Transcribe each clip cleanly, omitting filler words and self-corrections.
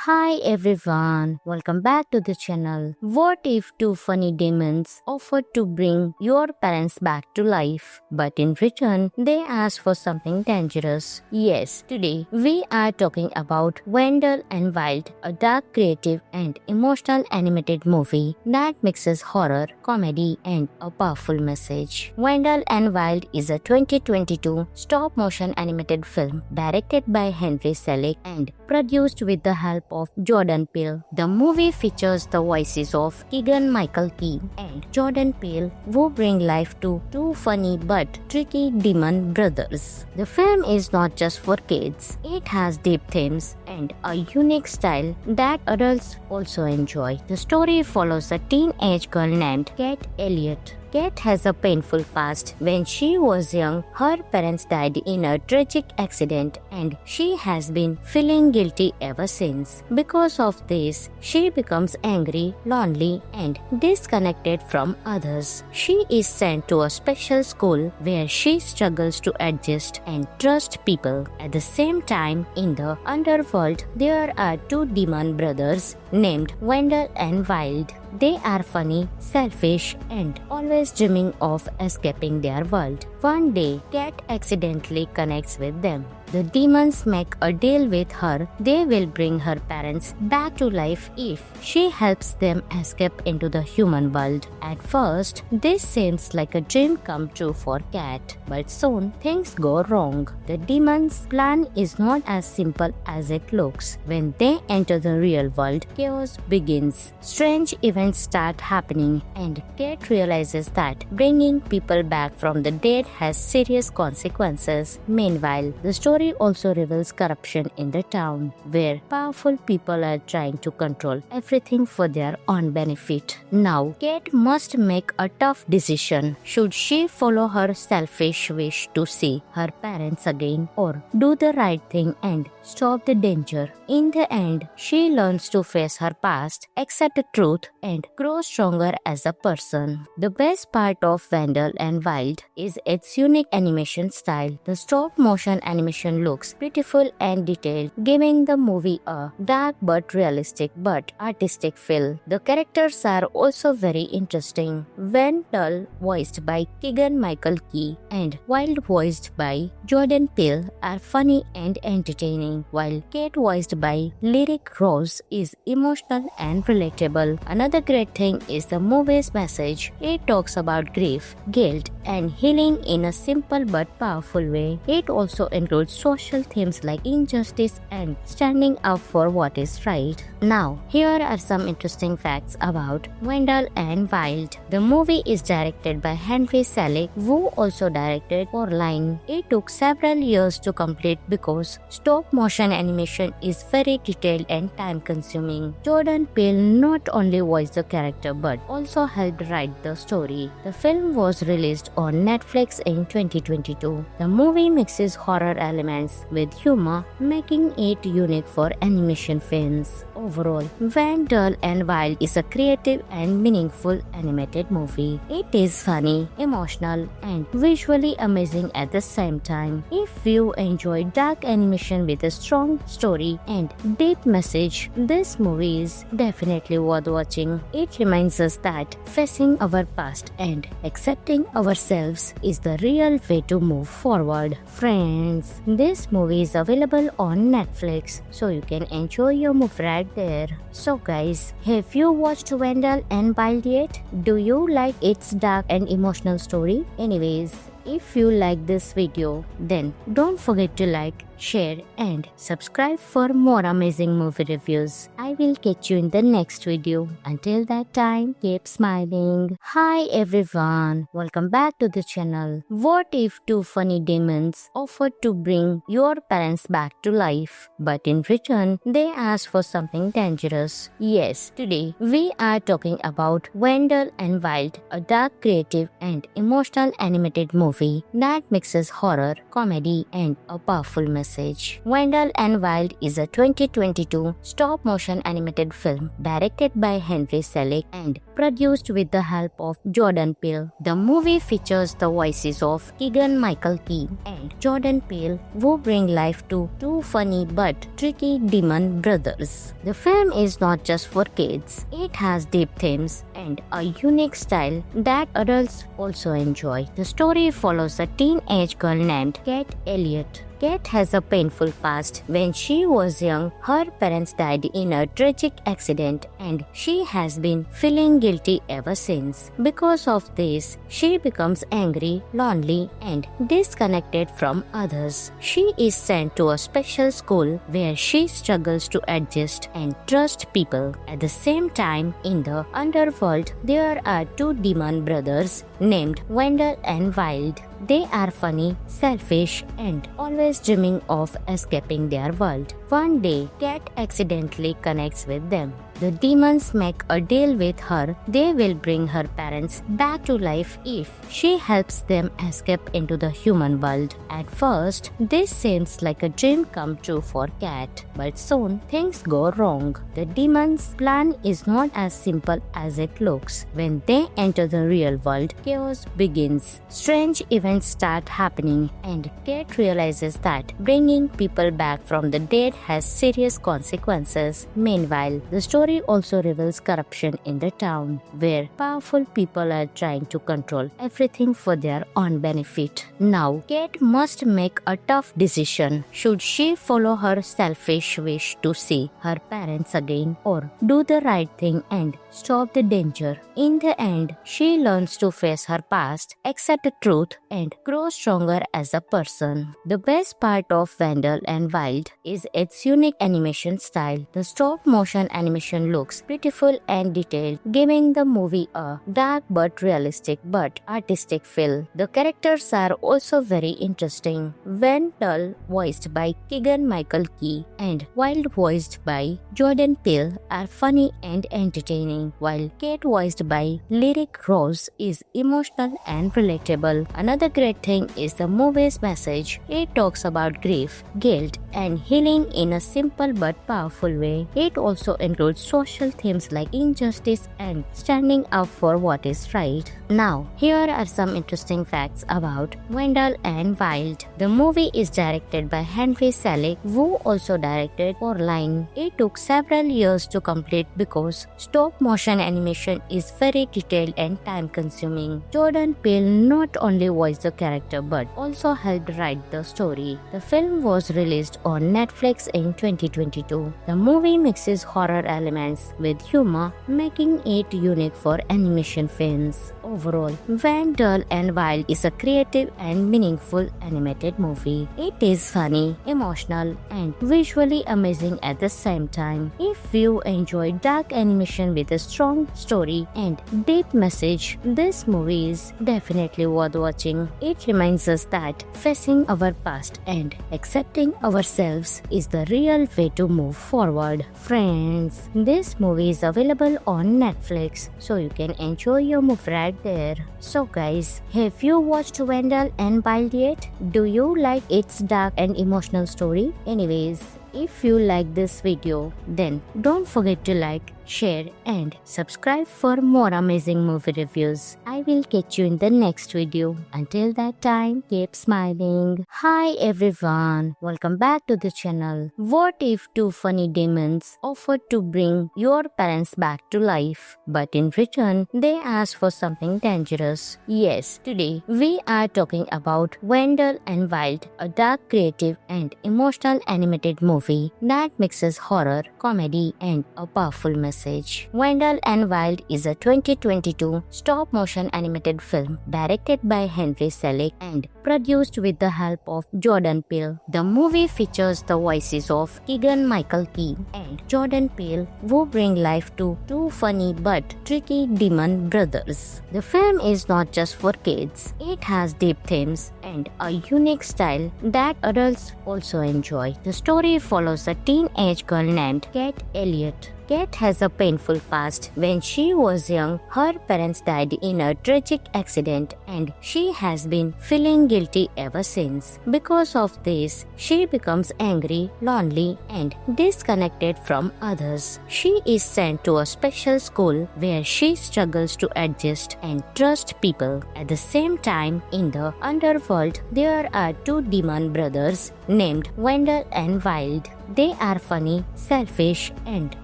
Hi everyone, welcome back to the channel. What if two funny demons offered to bring your parents back to life, but in return they asked for something dangerous? Yes, today we are talking about Wendell and Wild, a dark, creative and emotional animated movie that mixes horror, comedy and a powerful message. Wendell and Wild is a 2022 stop-motion animated film directed by Henry Selick and produced with the help of Jordan Peele. The movie features the voices of Keegan-Michael Key and Jordan Peele, who bring life to two funny but tricky demon brothers. The film is not just for kids. It has deep themes and a unique style that adults also enjoy. The story follows a teenage girl named Kate Elliott. Kate has a painful past. When she was young, her parents died in a tragic accident and she has been feeling guilty ever since. Because of this, she becomes angry, lonely and disconnected from others. She is sent to a special school where she struggles to adjust and trust people. At the same time, in the underworld, there are two demon brothers named Wendell and Wild. They are funny, selfish, and always dreaming of escaping their world. One day, Cat accidentally connects with them. The demons make a deal with her. They will bring her parents back to life if she helps them escape into the human world. At first, this seems like a dream come true for Cat, but soon things go wrong. The demons' plan is not as simple as it looks. When they enter the real world, chaos begins. Strange events start happening, and Cat realizes that bringing people back from the dead has serious consequences. Meanwhile, the story also reveals corruption in the town, where powerful people are trying to control everything for their own benefit. Now, Kate must make a tough decision. Should she follow her selfish wish to see her parents again, or do the right thing and stop the danger? In the end, she learns to face her past, accept the truth, and grow stronger as a person. The best part of Wendell and Wild is its unique animation style. The stop-motion animation looks beautiful and detailed, giving the movie a dark but realistic but artistic feel. The characters are also very interesting. Wendell, voiced by Keegan-Michael Key, and Wild, voiced by Jordan Peele, are funny and entertaining, while Kate, voiced by Lyric Rose, is emotional and relatable. Another great thing is the movie's message. It talks about grief, guilt, and healing in a simple but powerful way. It also includes social themes like injustice and standing up for what is right. Now, here are some interesting facts about Wendell and Wild. The movie is directed by Henry Selick, who also directed Coraline. It took several years to complete because stop-motion animation is very detailed and time-consuming. Jordan Peele not only voiced the character but also helped write the story. The film was released on Netflix in 2022. The movie mixes horror elements with humor, making it unique for animation fans. Overall, Wendell and Wild is a creative and meaningful animated movie. It is funny, emotional, and visually amazing at the same time. If you enjoy dark animation with a strong story and deep message, this movie is definitely worth watching. It reminds us that facing our past and accepting ourselves is the real way to move forward. Friends, this movie is available on Netflix, so you can enjoy your movie right there. So guys, have you watched Wendell and Wild yet? Do you like its dark and emotional story? Anyways, if you like this video, then don't forget to like, share and subscribe for more amazing movie reviews. I will catch you in the next video. Until that time, keep smiling. Hi everyone, welcome back to the channel. What if two funny demons offered to bring your parents back to life, but in return they asked for something dangerous? Yes, today we are talking about Wendell and Wild, a dark, creative and emotional animated movie that mixes horror, comedy and a powerful message. message. Wendell and Wild is a 2022 stop-motion animated film directed by Henry Selick and produced with the help of Jordan Peele. The movie features the voices of Keegan-Michael Key and Jordan Peele, who bring life to two funny but tricky demon brothers. The film is not just for kids. It has deep themes and a unique style that adults also enjoy. The story follows a teenage girl named Kate Elliott. Kate has a painful past. When she was young, her parents died in a tragic accident and she has been feeling guilty ever since. Because of this, she becomes angry, lonely, and disconnected from others. She is sent to a special school where she struggles to adjust and trust people. At the same time, in the underworld, there are two demon brothers named Wendell and Wild. They are funny, selfish, and always dreaming of escaping their world. One day, Cat accidentally connects with them. The demons make a deal with her. They will bring her parents back to life if she helps them escape into the human world. At first, this seems like a dream come true for Cat, but soon things go wrong. The demons' plan is not as simple as it looks. When they enter the real world, chaos begins. Strange events start happening, and Cat realizes that bringing people back from the dead has serious consequences. Meanwhile, the story also reveals corruption in the town, where powerful people are trying to control everything for their own benefit. Now, Kate must make a tough decision. Should she follow her selfish wish to see her parents again, or do the right thing and stop the danger? In the end, she learns to face her past, accept the truth, and grow stronger as a person. The best part of Wendell and Wild is its unique animation style. The stop-motion animation looks beautiful and detailed, giving the movie a dark but realistic but artistic feel. The characters are also very interesting. Wendell, voiced by Keegan-Michael Key, and Wild, voiced by Jordan Peele, are funny and entertaining, while Kate, voiced by Lyric Rose, is emotional and relatable. Another great thing is the movie's message. It talks about grief, guilt, and healing in a simple but powerful way. It also includes social themes like injustice and standing up for what is right. Now, here are some interesting facts about Wendell and Wild. The movie is directed by Henry Selick, who also directed Coraline. It took several years to complete because stop-motion animation is very detailed and time-consuming. Jordan Peele not only voiced the character but also helped write the story. The film was released on Netflix in 2022. The movie mixes horror elements with humor, making it unique for animation fans. Overall, Wendell and Wild is a creative and meaningful animated movie. It is funny, emotional, and visually amazing at the same time. If you enjoy dark animation with a strong story and deep message, this movie is definitely worth watching. It reminds us that facing our past and accepting ourselves is the real way to move forward. Friends, this movie is available on Netflix, so you can enjoy your movie right there. So guys, have you watched Wendell and Wild yet? Do you like its dark and emotional story? Anyways, if you like this video, then don't forget to like, share, and subscribe for more amazing movie reviews. I will catch you in the next video. Until that time, keep smiling. Hi everyone, welcome back to the channel. What if two funny demons offered to bring your parents back to life, but in return, they asked for something dangerous? Yes, today we are talking about Wendell and Wild, a dark, creative, and emotional animated movie that mixes horror, comedy, and a powerful message. Wendell and Wild is a 2022 stop-motion animated film directed by Henry Selick and produced with the help of Jordan Peele. The movie features the voices of Keegan-Michael Key and Jordan Peele, who bring life to two funny but tricky demon brothers. The film is not just for kids. It has deep themes and a unique style that adults also enjoy. The story follows a teenage girl named Kate Elliott. Kate has a painful past. When she was young, her parents died in a tragic accident and she has been feeling guilty ever since. Because of this, she becomes angry, lonely, and disconnected from others. She is sent to a special school where she struggles to adjust and trust people. At the same time, in the underworld, there are two demon brothers named Wendell and Wild. They are funny, selfish, and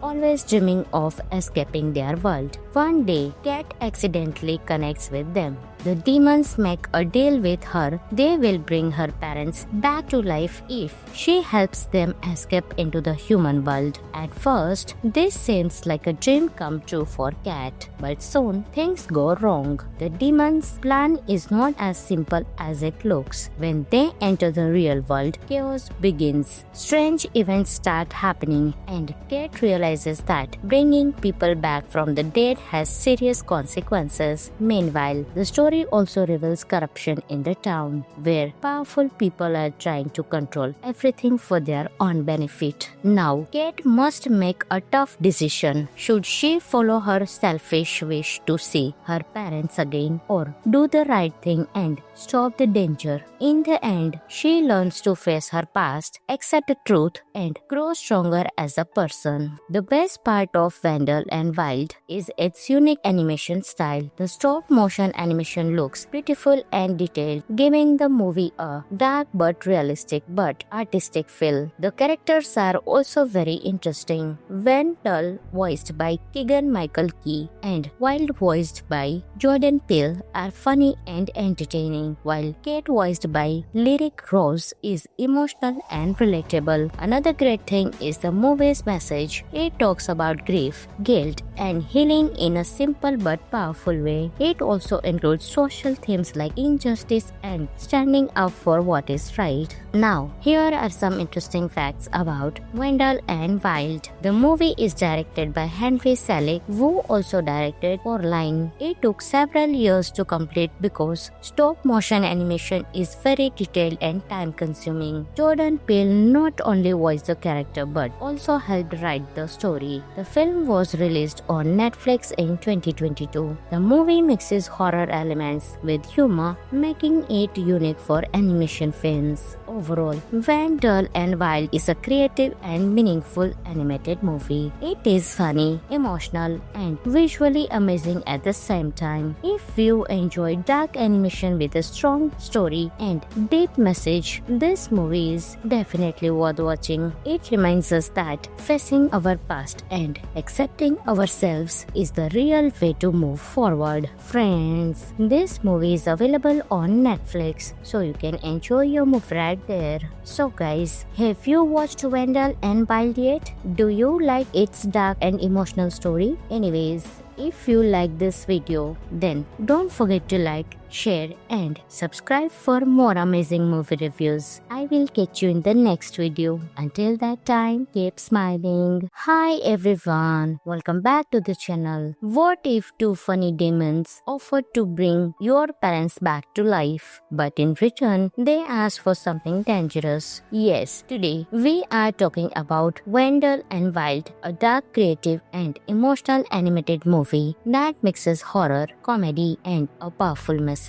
always dreaming of escaping their world. One day, Cat accidentally connects with them. The demons make a deal with her. They will bring her parents back to life if she helps them escape into the human world. At first, this seems like a dream come true for Cat, but soon things go wrong. The demons' plan is not as simple as it looks. When they enter the real world, chaos begins. Strange events start happening, and Cat realizes that bringing people back from the dead has serious consequences. Meanwhile, the story also reveals corruption in the town, where powerful people are trying to control everything for their own benefit. Now, Kate must make a tough decision. Should she follow her selfish wish to see her parents again, or do the right thing and stop the danger? In the end, she learns to face her past, accept the truth, and grow stronger as a person. The best part of Wendell and Wild is its unique animation style. The stop-motion animation looks beautiful and detailed, giving the movie a dark but realistic but artistic feel. The characters are also very interesting. Wendell, voiced by Keegan-Michael Key, and Wild, voiced by Jordan Peele, are funny and entertaining, while Kate, voiced by Lyric Rose, is emotional and relatable. Another great thing is the movie's message. It talks about grief, guilt, and healing in a simple but powerful way. It also includes social themes like injustice and standing up for what is right. Now, here are some interesting facts about Wendell and Wild. The movie is directed by Henry Selick, who also directed Coraline. It took several years to complete because stop-motion animation is very detailed and time-consuming. Jordan Peele not only voiced the character but also helped write the story. The film was released on Netflix in 2022. The movie mixes horror elements with humor, making it unique for animation fans. Overall, Wendell and Wild is a creative and meaningful animated movie. It is funny, emotional, and visually amazing at the same time. If you enjoy dark animation with a strong story and deep message, this movie is definitely worth watching. It reminds us that facing our past and accepting ourselves is the real way to move forward. Friends, this movie is available on Netflix, so you can enjoy your movie right there. So guys, have you watched Wendell and Wild yet? Do you like its dark and emotional story? Anyways, if you like this video, then don't forget to like, share, and subscribe for more amazing movie reviews. I will catch you in the next video. Until that time, keep smiling. Hi everyone, welcome back to the channel. What if two funny demons offered to bring your parents back to life, but in return, they asked for something dangerous? Yes, today we are talking about Wendell and Wild, a dark, creative, and emotional animated movie that mixes horror, comedy, and a powerful message.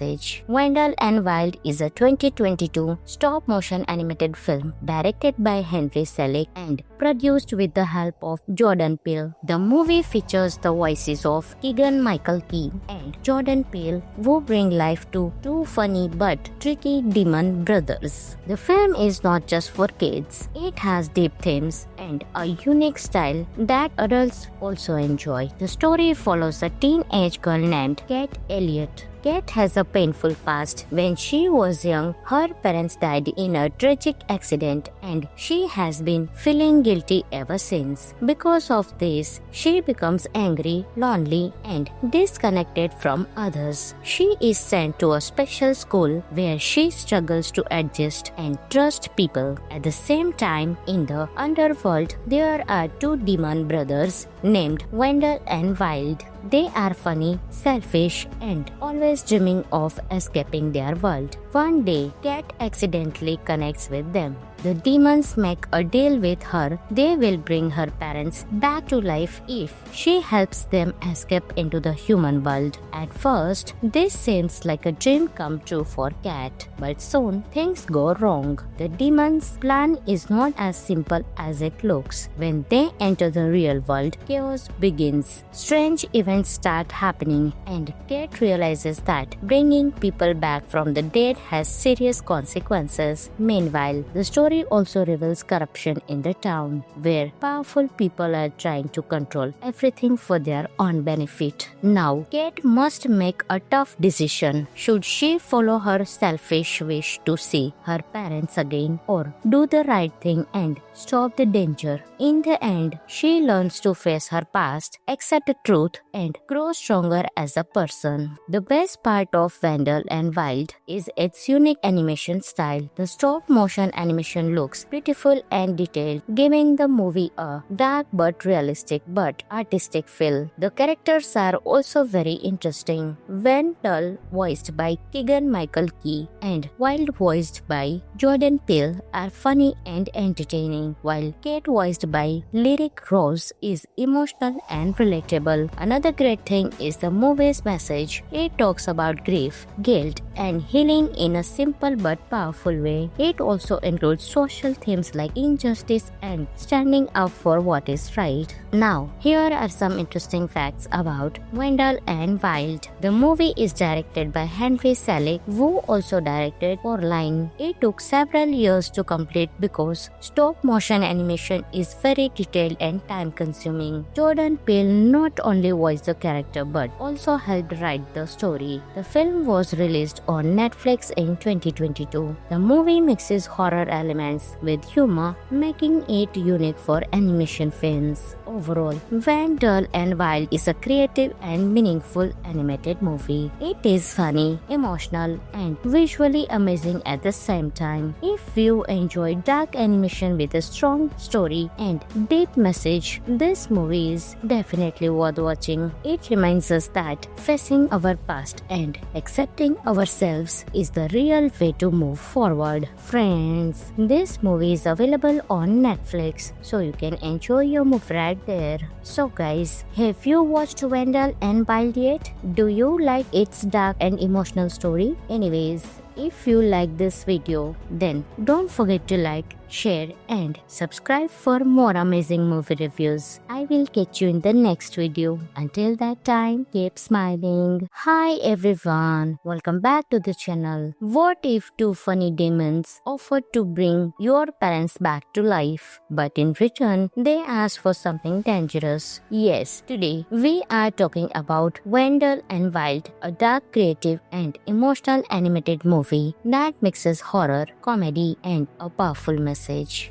Wendell and Wild is a 2022 stop-motion animated film directed by Henry Selick and produced with the help of Jordan Peele. The movie features the voices of Keegan-Michael Key and Jordan Peele, who bring life to two funny but tricky demon brothers. The film is not just for kids. It has deep themes and a unique style that adults also enjoy. The story follows a teenage girl named Kate Elliott. Kate has a painful past. When she was young, her parents died in a tragic accident and she has been feeling guilty ever since. Because of this, she becomes angry, lonely, and disconnected from others. She is sent to a special school where she struggles to adjust and trust people. At the same time, in the underworld, there are two demon brothers named Wendell and Wild. They are funny, selfish, and always dreaming of escaping their world. One day, Cat accidentally connects with them. The demons make a deal with her. They will bring her parents back to life if she helps them escape into the human world. At first, this seems like a dream come true for Cat, but soon things go wrong. The demons' plan is not as simple as it looks. When they enter the real world, chaos begins. Strange events start happening, and Kate realizes that bringing people back from the dead has serious consequences. Meanwhile, the story also reveals corruption in the town, where powerful people are trying to control everything for their own benefit. Now, Kate must make a tough decision. Should she follow her selfish wish to see her parents again, or do the right thing and stop the danger? In the end, she learns to face her past, accept the truth, and grow stronger as a person. The best part of Wendell and Wild is its unique animation style. The stop-motion animation looks beautiful and detailed, giving the movie a dark but realistic but artistic feel. The characters are also very interesting. Wendell, voiced by Keegan-Michael Key, and Wild, voiced by Jordan Peele, are funny and entertaining, while Kate, voiced by Lyric Rose, is emotional and relatable. Another great thing is the movie's message. It talks about grief, guilt, and healing in a simple but powerful way. It also includes social themes like injustice and standing up for what is right. Now, here are some interesting facts about Wendell and Wild. The movie is directed by Henry Selick, who also directed Coraline. It took several years to complete because stop-motion animation is very detailed and time-consuming. Jordan Peele not only voiced the character but also helped write the story. The film was released on Netflix in 2022. The movie mixes horror elements with humor, making it unique for animation fans. Overall, Wendell and Wild is a creative and meaningful animated movie. It is funny, emotional, and visually amazing at the same time. If you enjoy dark animation with a strong story and deep message, this movie is definitely worth watching. It reminds us that facing our past and accepting ourselves is the real way to move forward. Friends, this movie is available on Netflix, so you can enjoy your movie right there. So guys, have you watched Wendell and Wild yet? Do you like its dark and emotional story? Anyways, if you like this video, then don't forget to like, share, and subscribe for more amazing movie reviews. I will catch you in the next video. Until that time, keep smiling. Hi everyone, welcome back to the channel. What if two funny demons offered to bring your parents back to life, but in return, they asked for something dangerous? Yes, today we are talking about Wendell and Wild, a dark, creative, and emotional animated movie that mixes horror, comedy, and a powerful message.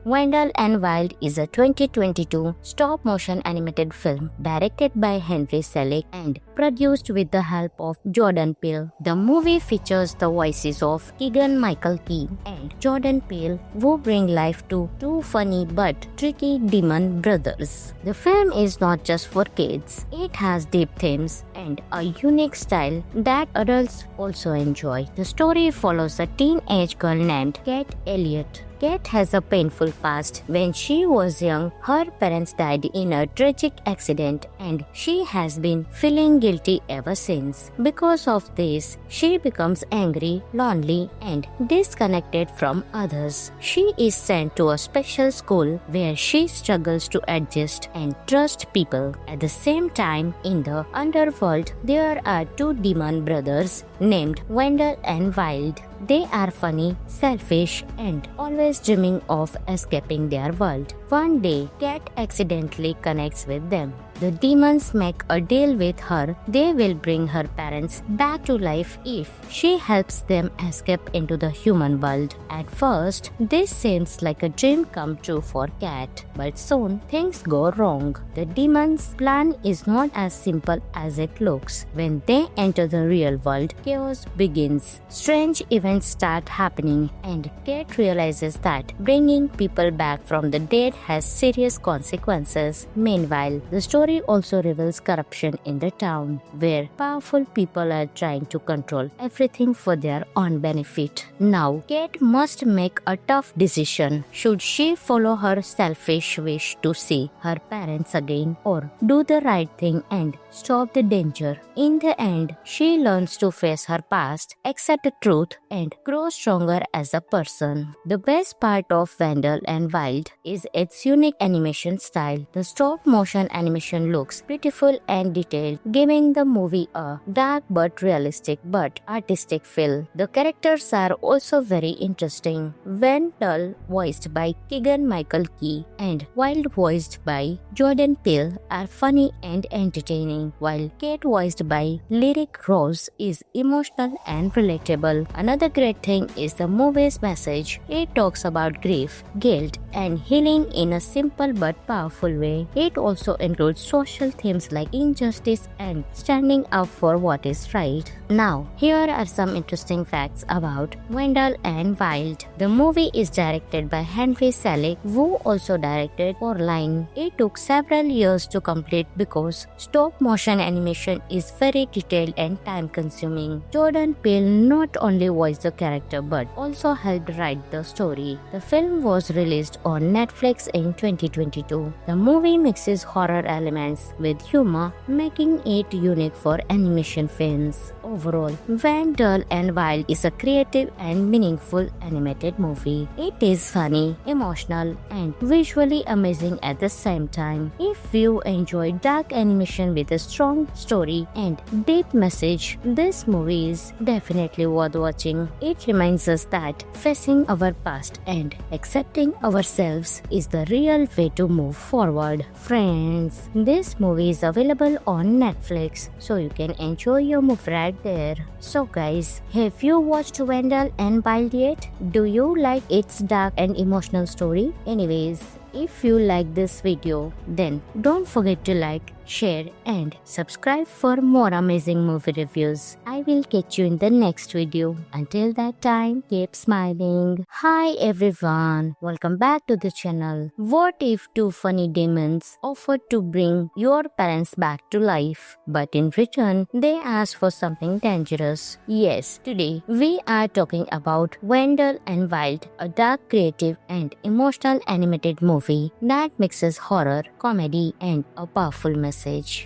Wendell and Wild is a 2022 stop-motion animated film directed by Henry Selick and produced with the help of Jordan Peele. The movie features the voices of Keegan-Michael Key and Jordan Peele, who bring life to two funny but tricky demon brothers. The film is not just for kids. It has deep themes and a unique style that adults also enjoy. The story follows a teenage girl named Kate Elliott. Kate has a painful past. When she was young, her parents died in a tragic accident and she has been feeling guilty ever since. Because of this, she becomes angry, lonely, and disconnected from others. She is sent to a special school where she struggles to adjust and trust people. At the same time, in the underworld, there are two demon brothers named Wendell and Wild. They are funny, selfish, and always dreaming of escaping their world. One day, Cat accidentally connects with them. The demons make a deal with her. They will bring her parents back to life if she helps them escape into the human world. At first, this seems like a dream come true for Cat, but soon things go wrong. The demons' plan is not as simple as it looks. When they enter the real world, chaos begins. Strange events start happening, and Cat realizes that bringing people back from the dead has serious consequences. Meanwhile, the story story also reveals corruption in the town, where powerful people are trying to control everything for their own benefit. Now, Kate must make a tough decision. Should she follow her selfish wish to see her parents again, or do the right thing and stop the danger? In the end, she learns to face her past, accept the truth, and grow stronger as a person. The best part of Wendell and Wild is its unique animation style. The stop motion animation looks beautiful and detailed, giving the movie a dark but realistic but artistic feel. The characters are also very interesting. Wendell, voiced by Keegan-Michael Key, and Wild, voiced by Jordan Peele, are funny and entertaining, while Kate, voiced by Lyric Rose, is emotional and relatable. Another great thing is the movie's message. It talks about grief, guilt, and healing in a simple but powerful way. It also includes social themes like injustice and standing up for what is right. Now, here are some interesting facts about Wendell and Wild. The movie is directed by Henry Selick, who also directed Coraline. It took several years to complete because stop motion animation is very detailed and time consuming. Jordan Peele not only voiced the character but also helped write the story. The film was released on Netflix in 2022. The movie mixes horror elements with humor, making it unique for animation fans. Overall, Wendell and Wild is a creative and meaningful animated movie. It is funny, emotional, and visually amazing at the same time. If you enjoy dark animation with a strong story and deep message, this movie is definitely worth watching. It reminds us that facing our past and accepting ourselves is the real way to move forward. Friends, this movie is available on Netflix, so you can enjoy your movie right there. So guys, have you watched Wendell and Wild yet? Do you like its dark and emotional story? Anyways, if you like this video, then don't forget to like, share, and subscribe for more amazing movie reviews. I will catch you in the next video. Until that time, keep smiling. Hi everyone, welcome back to the channel. What if two funny demons offered to bring your parents back to life, but in return, they asked for something dangerous? Yes, today we are talking about Wendell and Wild, a dark, creative, and emotional animated movie that mixes horror, comedy, and a powerful message.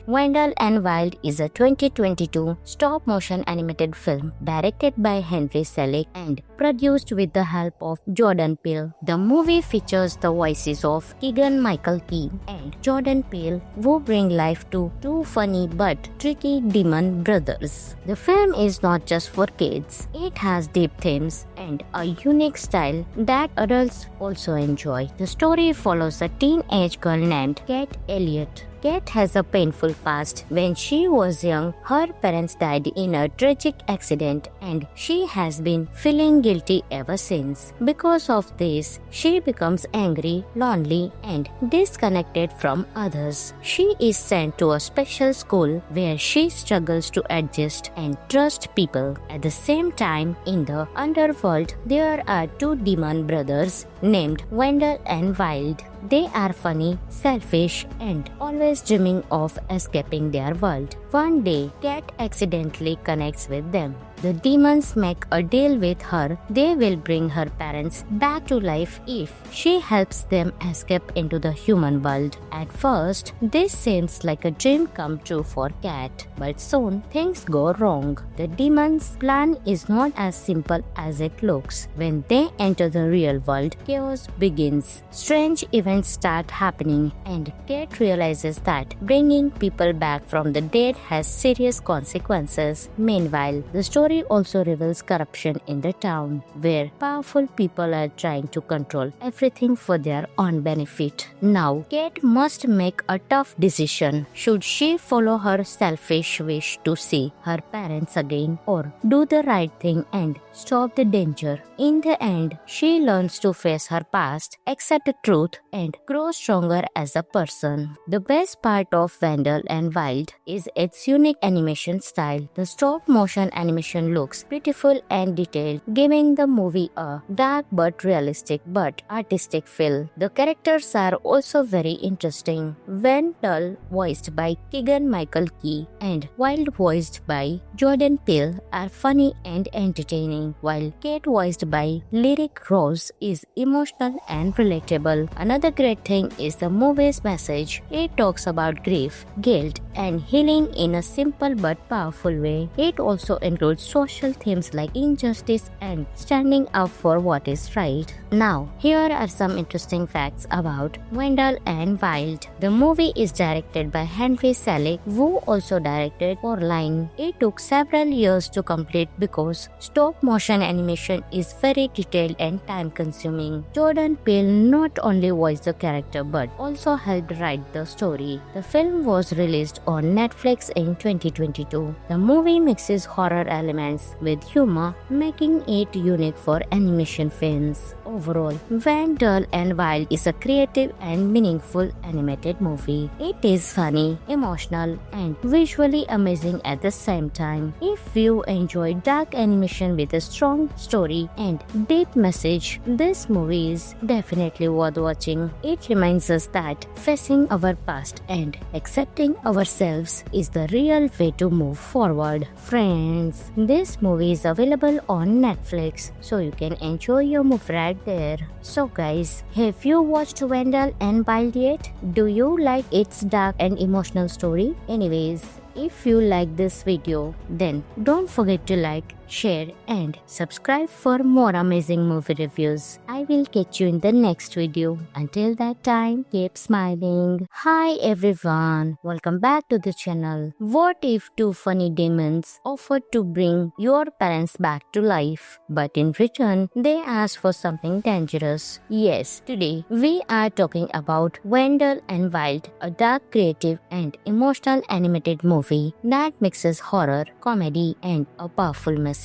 Wendell and Wild is a 2022 stop-motion animated film directed by Henry Selick and produced with the help of Jordan Peele. The movie features the voices of Keegan-Michael Key and Jordan Peele, who bring life to two funny but tricky demon brothers. The film is not just for kids. It has deep themes and a unique style that adults also enjoy. The story follows a teenage girl named Kate Elliott. Kate has a painful past. When she was young, her parents died in a tragic accident and she has been feeling guilty ever since. Because of this, she becomes angry, lonely, and disconnected from others. She is sent to a special school where she struggles to adjust and trust people. At the same time, in the underworld, there are two demon brothers named Wendell and Wild. They are funny, selfish, and always dreaming of escaping their world. One day, Kat accidentally connects with them. The demons make a deal with her. They will bring her parents back to life if she helps them escape into the human world. At first, this seems like a dream come true for Kat, but soon things go wrong. The demons' plan is not as simple as it looks. When they enter the real world, chaos begins. Strange events start happening, and Kat realizes that bringing people back from the dead has serious consequences. Meanwhile, the story also reveals corruption in the town, where powerful people are trying to control everything for their own benefit. Now, Kate must make a tough decision. Should she follow her selfish wish to see her parents again, or do the right thing and stop the danger? In the end, she learns to face her past, accept the truth, and grow stronger as a person. The best part of Wendell and Wild is its unique animation style. The stop motion animation animation looks beautiful and detailed, giving the movie a dark but realistic but artistic feel. The characters are also very interesting. Wendell, voiced by Keegan-Michael Key, and Wild, voiced by Jordan Peele, are funny and entertaining, while Kate, voiced by Lyric Rose, is emotional and relatable. Another great thing is the movie's message. It talks about grief, guilt, and healing in a simple but powerful way. It also includes social themes like injustice and standing up for what is right. Now, here are some interesting facts about Wendell and Wild. The movie is directed by Henry Selick, who also directed Coraline. It took several years to complete because stop-motion animation is very detailed and time-consuming. Jordan Peele not only voiced the character but also helped write the story. The film was released on Netflix in 2022. The movie mixes horror elements with humor, making it unique for animation fans. Overall, Wendell and Wild is a creative and meaningful animated movie. It is funny, emotional, and visually amazing at the same time. If you enjoy dark animation with a strong story and deep message, this movie is definitely worth watching. It reminds us that facing our past and accepting ourselves is the real way to move forward. Friends, this movie is available on Netflix, so you can enjoy your movie right there. So guys, have you watched Wendell and Wild yet? Do you like its dark and emotional story? Anyways, if you like this video, then don't forget to like, share, and subscribe for more amazing movie reviews. I will catch you in the next video. Until that time, keep smiling. Hi everyone, welcome back to the channel. What if two funny demons offered to bring your parents back to life, but in return, they asked for something dangerous? Yes, today we are talking about Wendell and Wild, a dark, creative, and emotional animated movie that mixes horror, comedy, and a powerful message.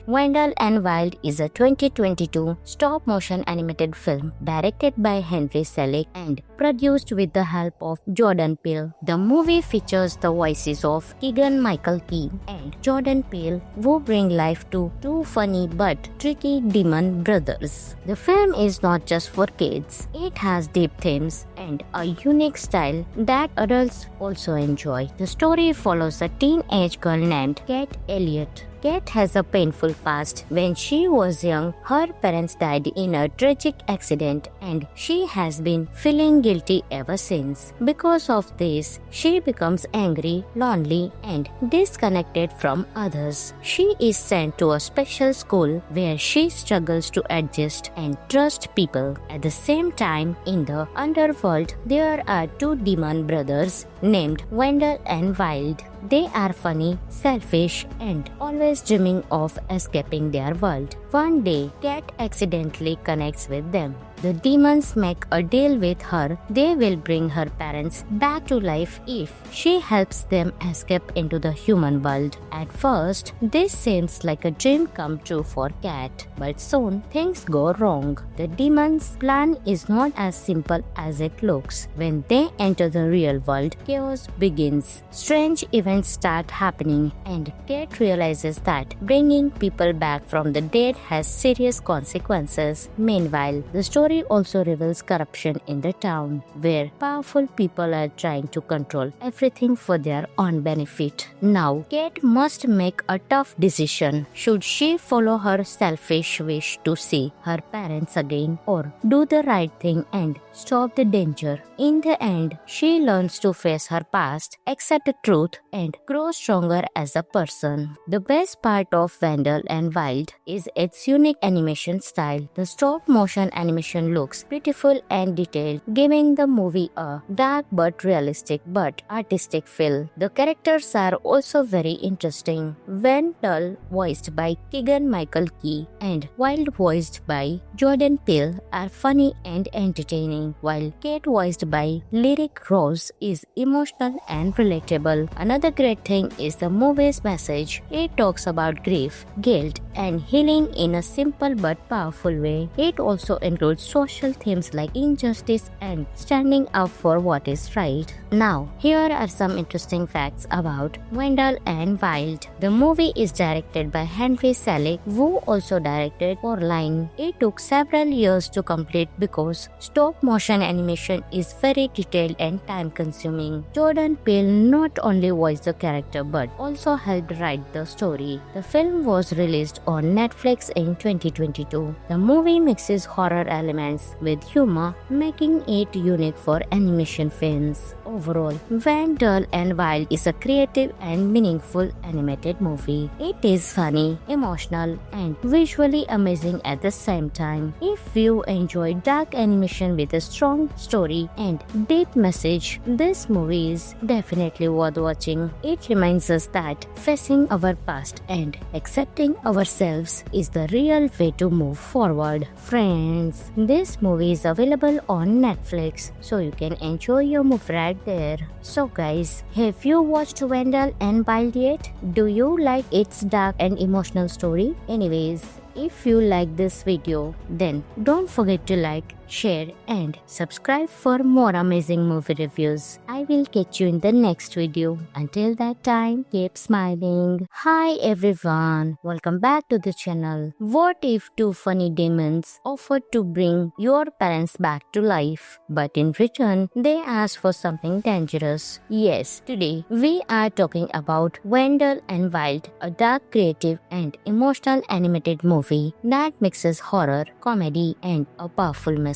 Wendell and Wild is a 2022 stop-motion animated film directed by Henry Selick and produced with the help of Jordan Peele. The movie features the voices of Keegan-Michael Key and Jordan Peele, who bring life to two funny but tricky demon brothers. The film is not just for kids. It has deep themes and a unique style that adults also enjoy. The story follows a teenage girl named Kate Elliott. Kate has a painful past. When she was young, her parents died in a tragic accident and she has been feeling guilty ever since. Because of this, she becomes angry, lonely, and disconnected from others. She is sent to a special school where she struggles to adjust and trust people. At the same time, in the underworld, there are two demon brothers named Wendell and Wild. They are funny, selfish, and always dreaming of escaping their world. One day, Kat accidentally connects with them. The demons make a deal with her. They will bring her parents back to life if she helps them escape into the human world. At first, this seems like a dream come true for Kat, but soon things go wrong. The demons' plan is not as simple as it looks. When they enter the real world, chaos begins. Strange events start happening, and Kat realizes that bringing people back from the dead has serious consequences. Meanwhile, the story also reveals corruption in the town, where powerful people are trying to control everything for their own benefit. Now, Kate must make a tough decision. Should she follow her selfish wish to see her parents again, or do the right thing and stop the danger? In the end, she learns to face her past, accept the truth, and grow stronger as a person. The best part of Wendell and Wild is its unique animation style. The stop-motion animation looks beautiful and detailed, giving the movie a dark but realistic but artistic feel. The characters are also very interesting. Wendell, voiced by Keegan-Michael Key, and Wild, voiced by Jordan Peele, are funny and entertaining, entertaining, while Kate, voiced by Lyric Rose, is emotional and relatable. Another great thing is the movie's message. It talks about grief, guilt, and healing in a simple but powerful way. It also includes social themes like injustice and standing up for what is right. Now, here are some interesting facts about Wendell and Wild. The movie is directed by Henry Selick, who also directed Coraline. It took several years to complete because stop motion animation is very detailed and time consuming. Jordan Peele not only voiced the character but also helped write the story. The film was released on Netflix in 2022. The movie mixes horror elements with humor, making it unique for animation fans. Overall, Wendell and Wild is a creative and meaningful animated movie. It is funny, emotional, and visually amazing at the same time. If you enjoy dark animation with a strong story and deep message, this movie is definitely worth watching. It reminds us that facing our past and accepting ourselves is the real way to move forward. Friends, this movie is available on Netflix, so you can enjoy your movie right there. So guys, have you watched Wendell and Wild yet? Do you like its dark and emotional story? Anyways, if you like this video, then don't forget to like, share and subscribe for more amazing movie reviews. I will catch you in the next video. Until that time, keep smiling. Hi everyone, welcome back to the channel. What if two funny demons offered to bring your parents back to life, but in return they asked for something dangerous? Yes, today we are talking about Wendell and Wild, a dark, creative and emotional animated movie that mixes horror, comedy and a powerful message.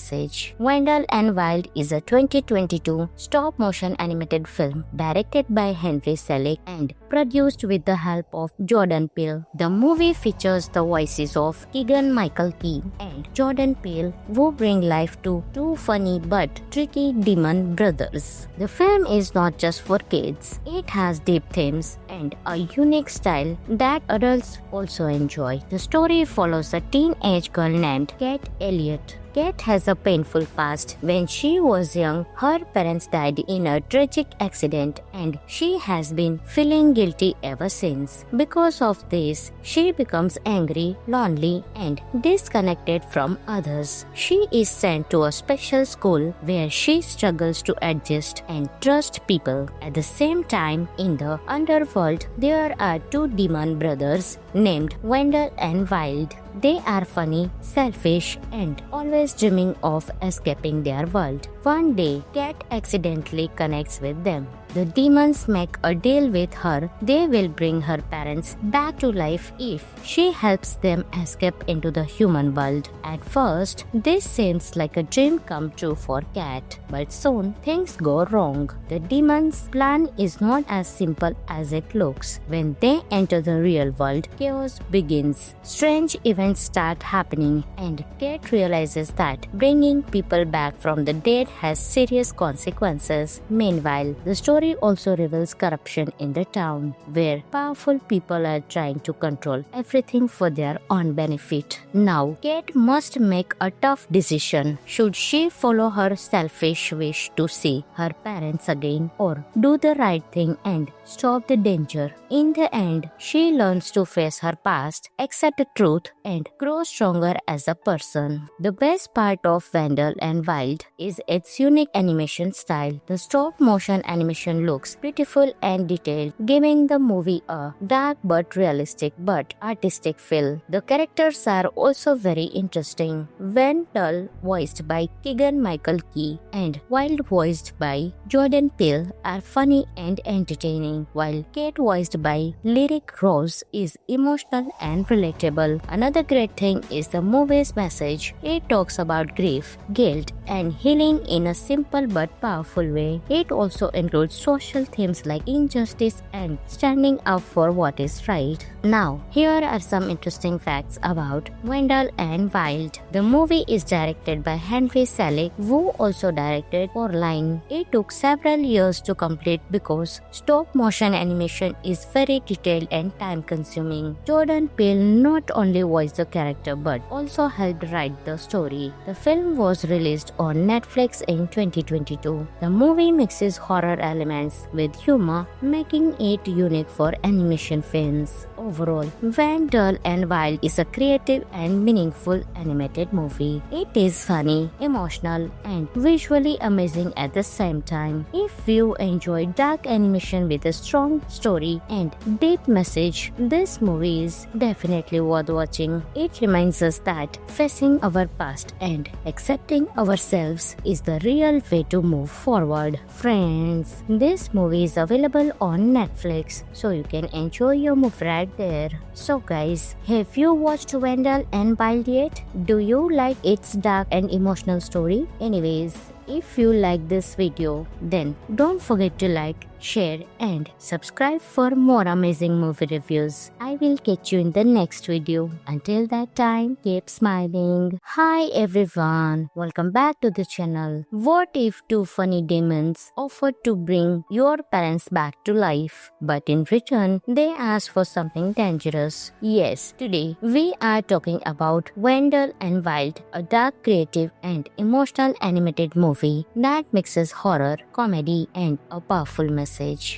Wendell and Wild is a 2022 stop-motion animated film directed by Henry Selick and produced with the help of Jordan Peele. The movie features the voices of Keegan-Michael Key and Jordan Peele, who bring life to two funny but tricky demon brothers. The film is not just for kids. It has deep themes and a unique style that adults also enjoy. The story follows a teenage girl named Kate Elliott. Kate has a painful past. When she was young, her parents died in a tragic accident and she has been feeling guilty ever since. Because of this, she becomes angry, lonely and disconnected from others. She is sent to a special school where she struggles to adjust and trust people. At the same time, in the underworld, there are two demon brothers named Wendell and Wild. They are funny, selfish, and always dreaming of escaping their world. One day, Cat accidentally connects with them. The demons make a deal with her. They will bring her parents back to life if she helps them escape into the human world. At first, this seems like a dream come true for Cat, but soon things go wrong. The demons' plan is not as simple as it looks. When they enter the real world, chaos begins. Strange events start happening, and Cat realizes that bringing people back from the dead has serious consequences. Meanwhile, the story also reveals corruption in the town, where powerful people are trying to control everything for their own benefit. Now, Kate must make a tough decision. Should she follow her selfish wish to see her parents again, or do the right thing and stop the danger? In the end, she learns to face her past, accept the truth, and grow stronger as a person. The best part of Wendell and Wild is its unique animation style. The stop-motion animation looks beautiful and detailed, giving the movie a dark but realistic but artistic feel. The characters are also very interesting. Wendell, voiced by Keegan-Michael Key, and Wild, voiced by Jordan Peele, are funny and entertaining, while Kate, voiced by Lyric Rose, is emotional and relatable. Another great thing is the movie's message. It talks about grief, guilt, and healing in a simple but powerful way. It also includes social themes like injustice and standing up for what is right. Now, here are some interesting facts about Wendell and Wild. The movie is directed by Henry Selick, who also directed Coraline. It took several years to complete because stop motion animation is very detailed and time consuming. Jordan Peele not only voiced the character but also helped write the story. The film was released on Netflix in 2022. The movie mixes horror elements with humor, making it unique for animation fans. Overall, Wendell and Wild is a creative and meaningful animated movie. It is funny, emotional, and visually amazing at the same time. If you enjoy dark animation with a strong story and deep message, this movie is definitely worth watching. It reminds us that facing our past and accepting ourselves is the real way to move forward. Friends, this movie is available on Netflix, so you can enjoy your movie right there. So guys, have you watched Wendell and Wild yet? Do you like its dark and emotional story? Anyways, if you like this video, then don't forget to like, share and subscribe for more amazing movie reviews. I will catch you in the next video. Until that time, keep smiling. Hi everyone, welcome back to the channel. What if two funny demons offered to bring your parents back to life, but in return, they asked for something dangerous? Yes, today we are talking about Wendell and Wild, a dark, creative and emotional animated movie that mixes horror, comedy and a powerful message.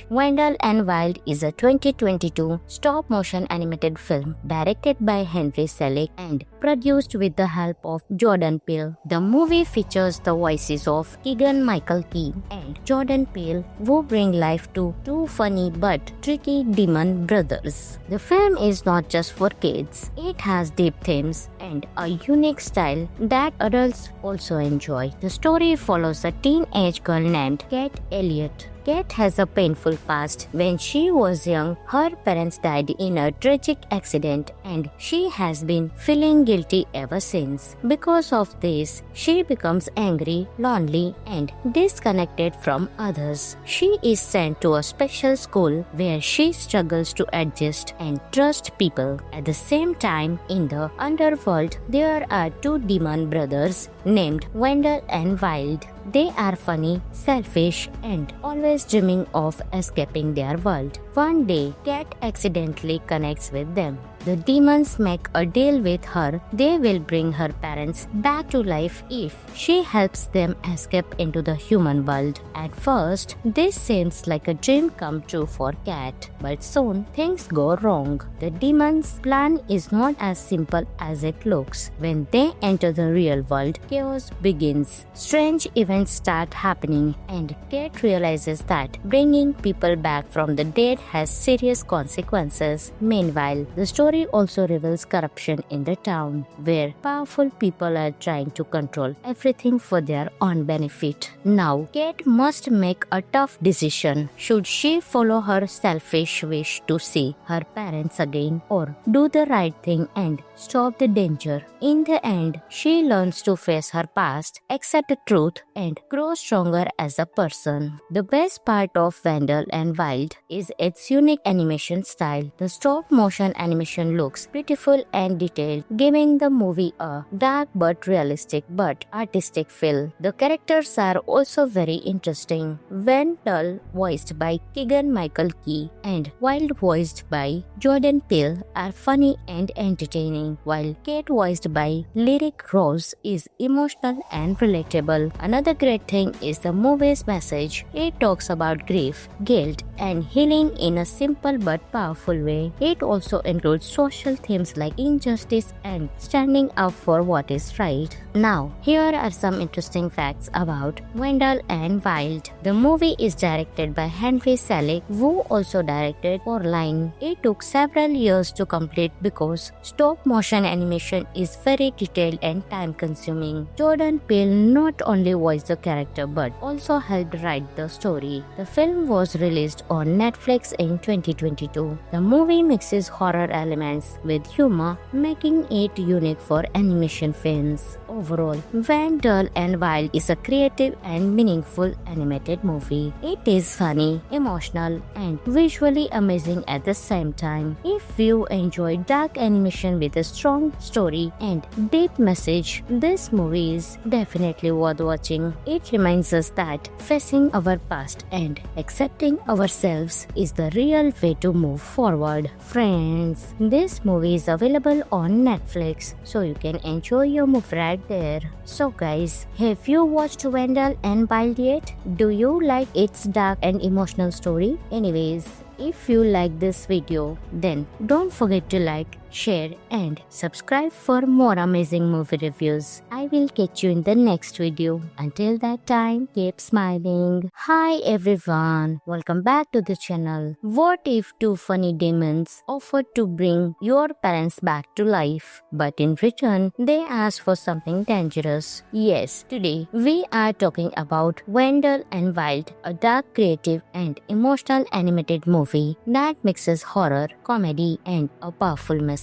Wendell and Wild is a 2022 stop-motion animated film directed by Henry Selick and produced with the help of Jordan Peele. The movie features the voices of Keegan-Michael Key and Jordan Peele, who bring life to two funny but tricky demon brothers. The film is not just for kids. It has deep themes and a unique style that adults also enjoy. The story follows a teenage girl named Kate Elliott. Kate has a painful past. When she was young, her parents died in a tragic accident and she has been feeling guilty ever since. Because of this, she becomes angry, lonely and disconnected from others. She is sent to a special school where she struggles to adjust and trust people. At the same time, in the underworld, there are two demon brothers named Wendell and Wild. They are funny, selfish, and always dreaming of escaping their world. One day, Cat accidentally connects with them. The demons make a deal with her. They will bring her parents back to life if she helps them escape into the human world. At first, this seems like a dream come true for Cat, but soon things go wrong. The demons' plan is not as simple as it looks. When they enter the real world, chaos begins. Strange events start happening, and Cat realizes that bringing people back from the dead has serious consequences. Meanwhile, the story also reveals corruption in the town, where powerful people are trying to control everything for their own benefit. Now, Kate must make a tough decision. Should she follow her selfish wish to see her parents again, or do the right thing and stop the danger? In the end, she learns to face her past, accept the truth, and grow stronger as a person. The best part of Wendell and Wild is its unique animation style. The stop-motion animation looks beautiful and detailed, giving the movie a dark but realistic but artistic feel. The characters are also very interesting. Wendell, voiced by Keegan-Michael Key, and Wild, voiced by Jordan Peele, are funny and entertaining, while Kate, voiced by Lyric Rose, is emotional and relatable. Another great thing is the movie's message. It talks about grief, guilt, and healing in a simple but powerful way. It also includes social themes like injustice and standing up for what is right. Now, here are some interesting facts about Wendell and Wild. The movie is directed by Henry Selick, who also directed Coraline. It took several years to complete because stop-motion animation is very detailed and time-consuming. Jordan Peele not only voiced the character but also helped write the story. The film was released on Netflix in 2022. The movie mixes horror elements elements with humor, making it unique for animation fans. Overall, When Dull and Wild is a creative and meaningful animated movie. It is funny, emotional, and visually amazing at the same time. If you enjoy dark animation with a strong story and deep message, this movie is definitely worth watching. It reminds us that facing our past and accepting ourselves is the real way to move forward. Friends, this movie is available on Netflix, so you can enjoy your movie right there. So guys, have you watched When Dull and Wild yet? Do you like its dark and emotional story? Anyways, if you like this video, then don't forget to like, share and subscribe for more amazing movie reviews. I will catch you in the next video. Until that time, keep smiling. Hi everyone, welcome back to the channel. What if two funny demons offered to bring your parents back to life, but in return they asked for something dangerous? Yes, today we are talking about When Dull and Wild, a dark, creative and emotional animated movie that mixes horror, comedy and a powerful message.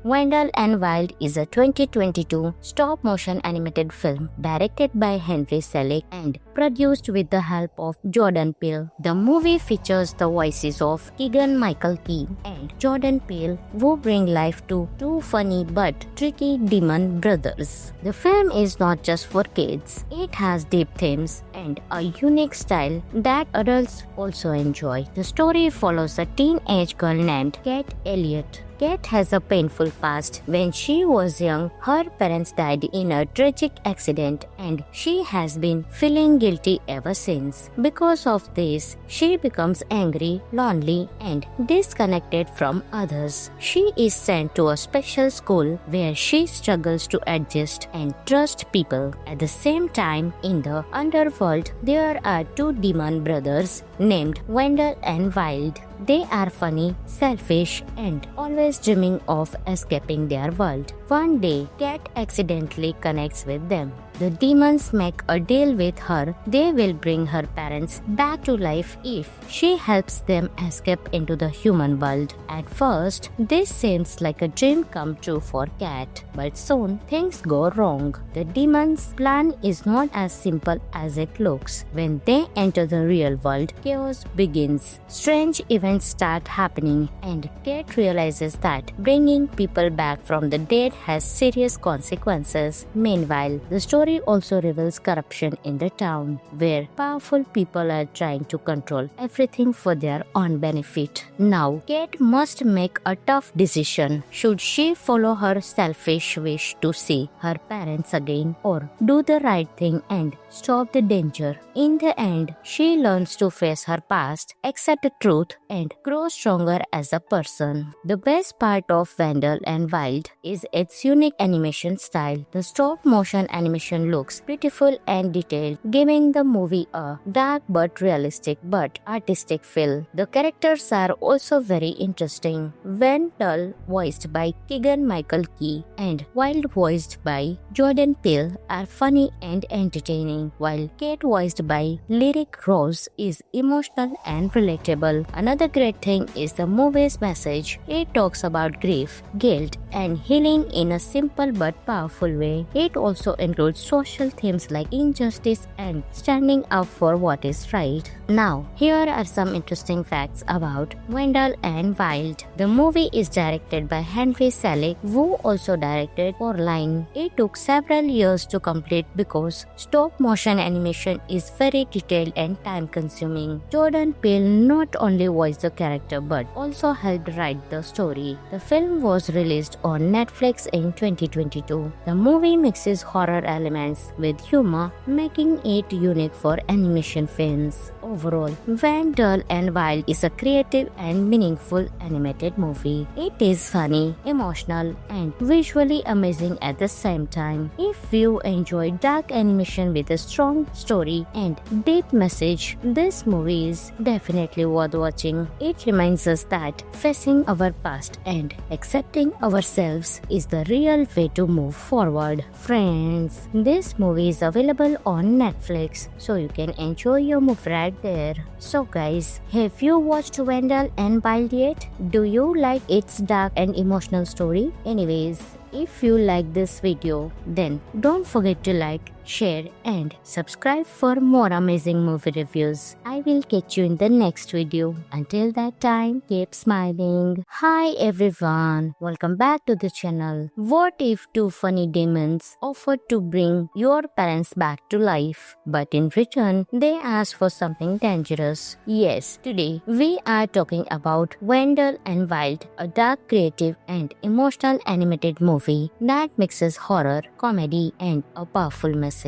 When Dull and Wild is a 2022 stop-motion animated film directed by Henry Selick and produced with the help of Jordan Peele. The movie features the voices of Keegan-Michael Key and Jordan Peele, who bring life to two funny but tricky demon brothers. The film is not just for kids. It has deep themes and a unique style that adults also enjoy. The story follows a teenage girl named Kate Elliott. Kate has a painful past. When she was young, her parents died in a tragic accident and she has been feeling guilty ever since. Because of this, she becomes angry, lonely and disconnected from others. She is sent to a special school where she struggles to adjust and trust people. At the same time, in the underworld, there are two demon brothers named When Dull and Wild. They are funny, selfish, and always dreaming of escaping their world. One day, Cat accidentally connects with them. The demons make a deal with her. They will bring her parents back to life if she helps them escape into the human world. At first, this seems like a dream come true for Cat, but soon things go wrong. The demons' plan is not as simple as it looks. When they enter the real world, chaos begins. Strange events start happening, and Cat realizes that bringing people back from the dead has serious consequences. Meanwhile, the story also reveals corruption in the town, where powerful people are trying to control everything for their own benefit. Now, Kate must make a tough decision. Should she follow her selfish wish to see her parents again, or do the right thing and stop the danger? In the end, she learns to face her past, accept the truth, and grow stronger as a person. The best part of When Dull and Wild is its unique animation style. The stop-motion animation looks beautiful and detailed, giving the movie a dark but realistic but artistic feel. The characters are also very interesting. When Dull, voiced by Keegan-Michael Key, and Wild, voiced by Jordan Peele, are funny and entertaining, while Kate, voiced by Lyric Rose, is emotional and relatable. Another great thing is the movie's message. It talks about grief, guilt, and healing in a simple but powerful way. It also includes social themes like injustice and standing up for what is right. Now, here are some interesting facts about When Dull and Wild. The movie is directed by Henry Selick, who also directed Coraline. It took several years to complete because stop-motion animation is very detailed and time-consuming. Jordan Peele not only voiced the character but also helped write the story. The film was released on Netflix in 2022. The movie mixes horror elements with humor, making it unique for animation fans. Overall, When Dull and Wild is a creative and meaningful animated movie. It is funny, emotional, and visually amazing at the same time. If you enjoy dark animation with a strong story and deep message, this movie is definitely worth watching. It reminds us that facing our past and accepting ourselves is the real way to move forward. Friends, this movie is available on Netflix, so you can enjoy your movie right there. So guys, have you watched Wendell and Wild yet? Do you like its dark and emotional story? Anyways, if you like this video, then don't forget to like, share and subscribe for more amazing movie reviews. I will catch you in the next video. Until that time, keep smiling. Hi everyone, welcome back to the channel. What if two funny demons offered to bring your parents back to life, but in return, they asked for something dangerous? Yes, today we are talking about Wendell and Wild, a dark, creative and emotional animated movie that mixes horror, comedy and a powerful message.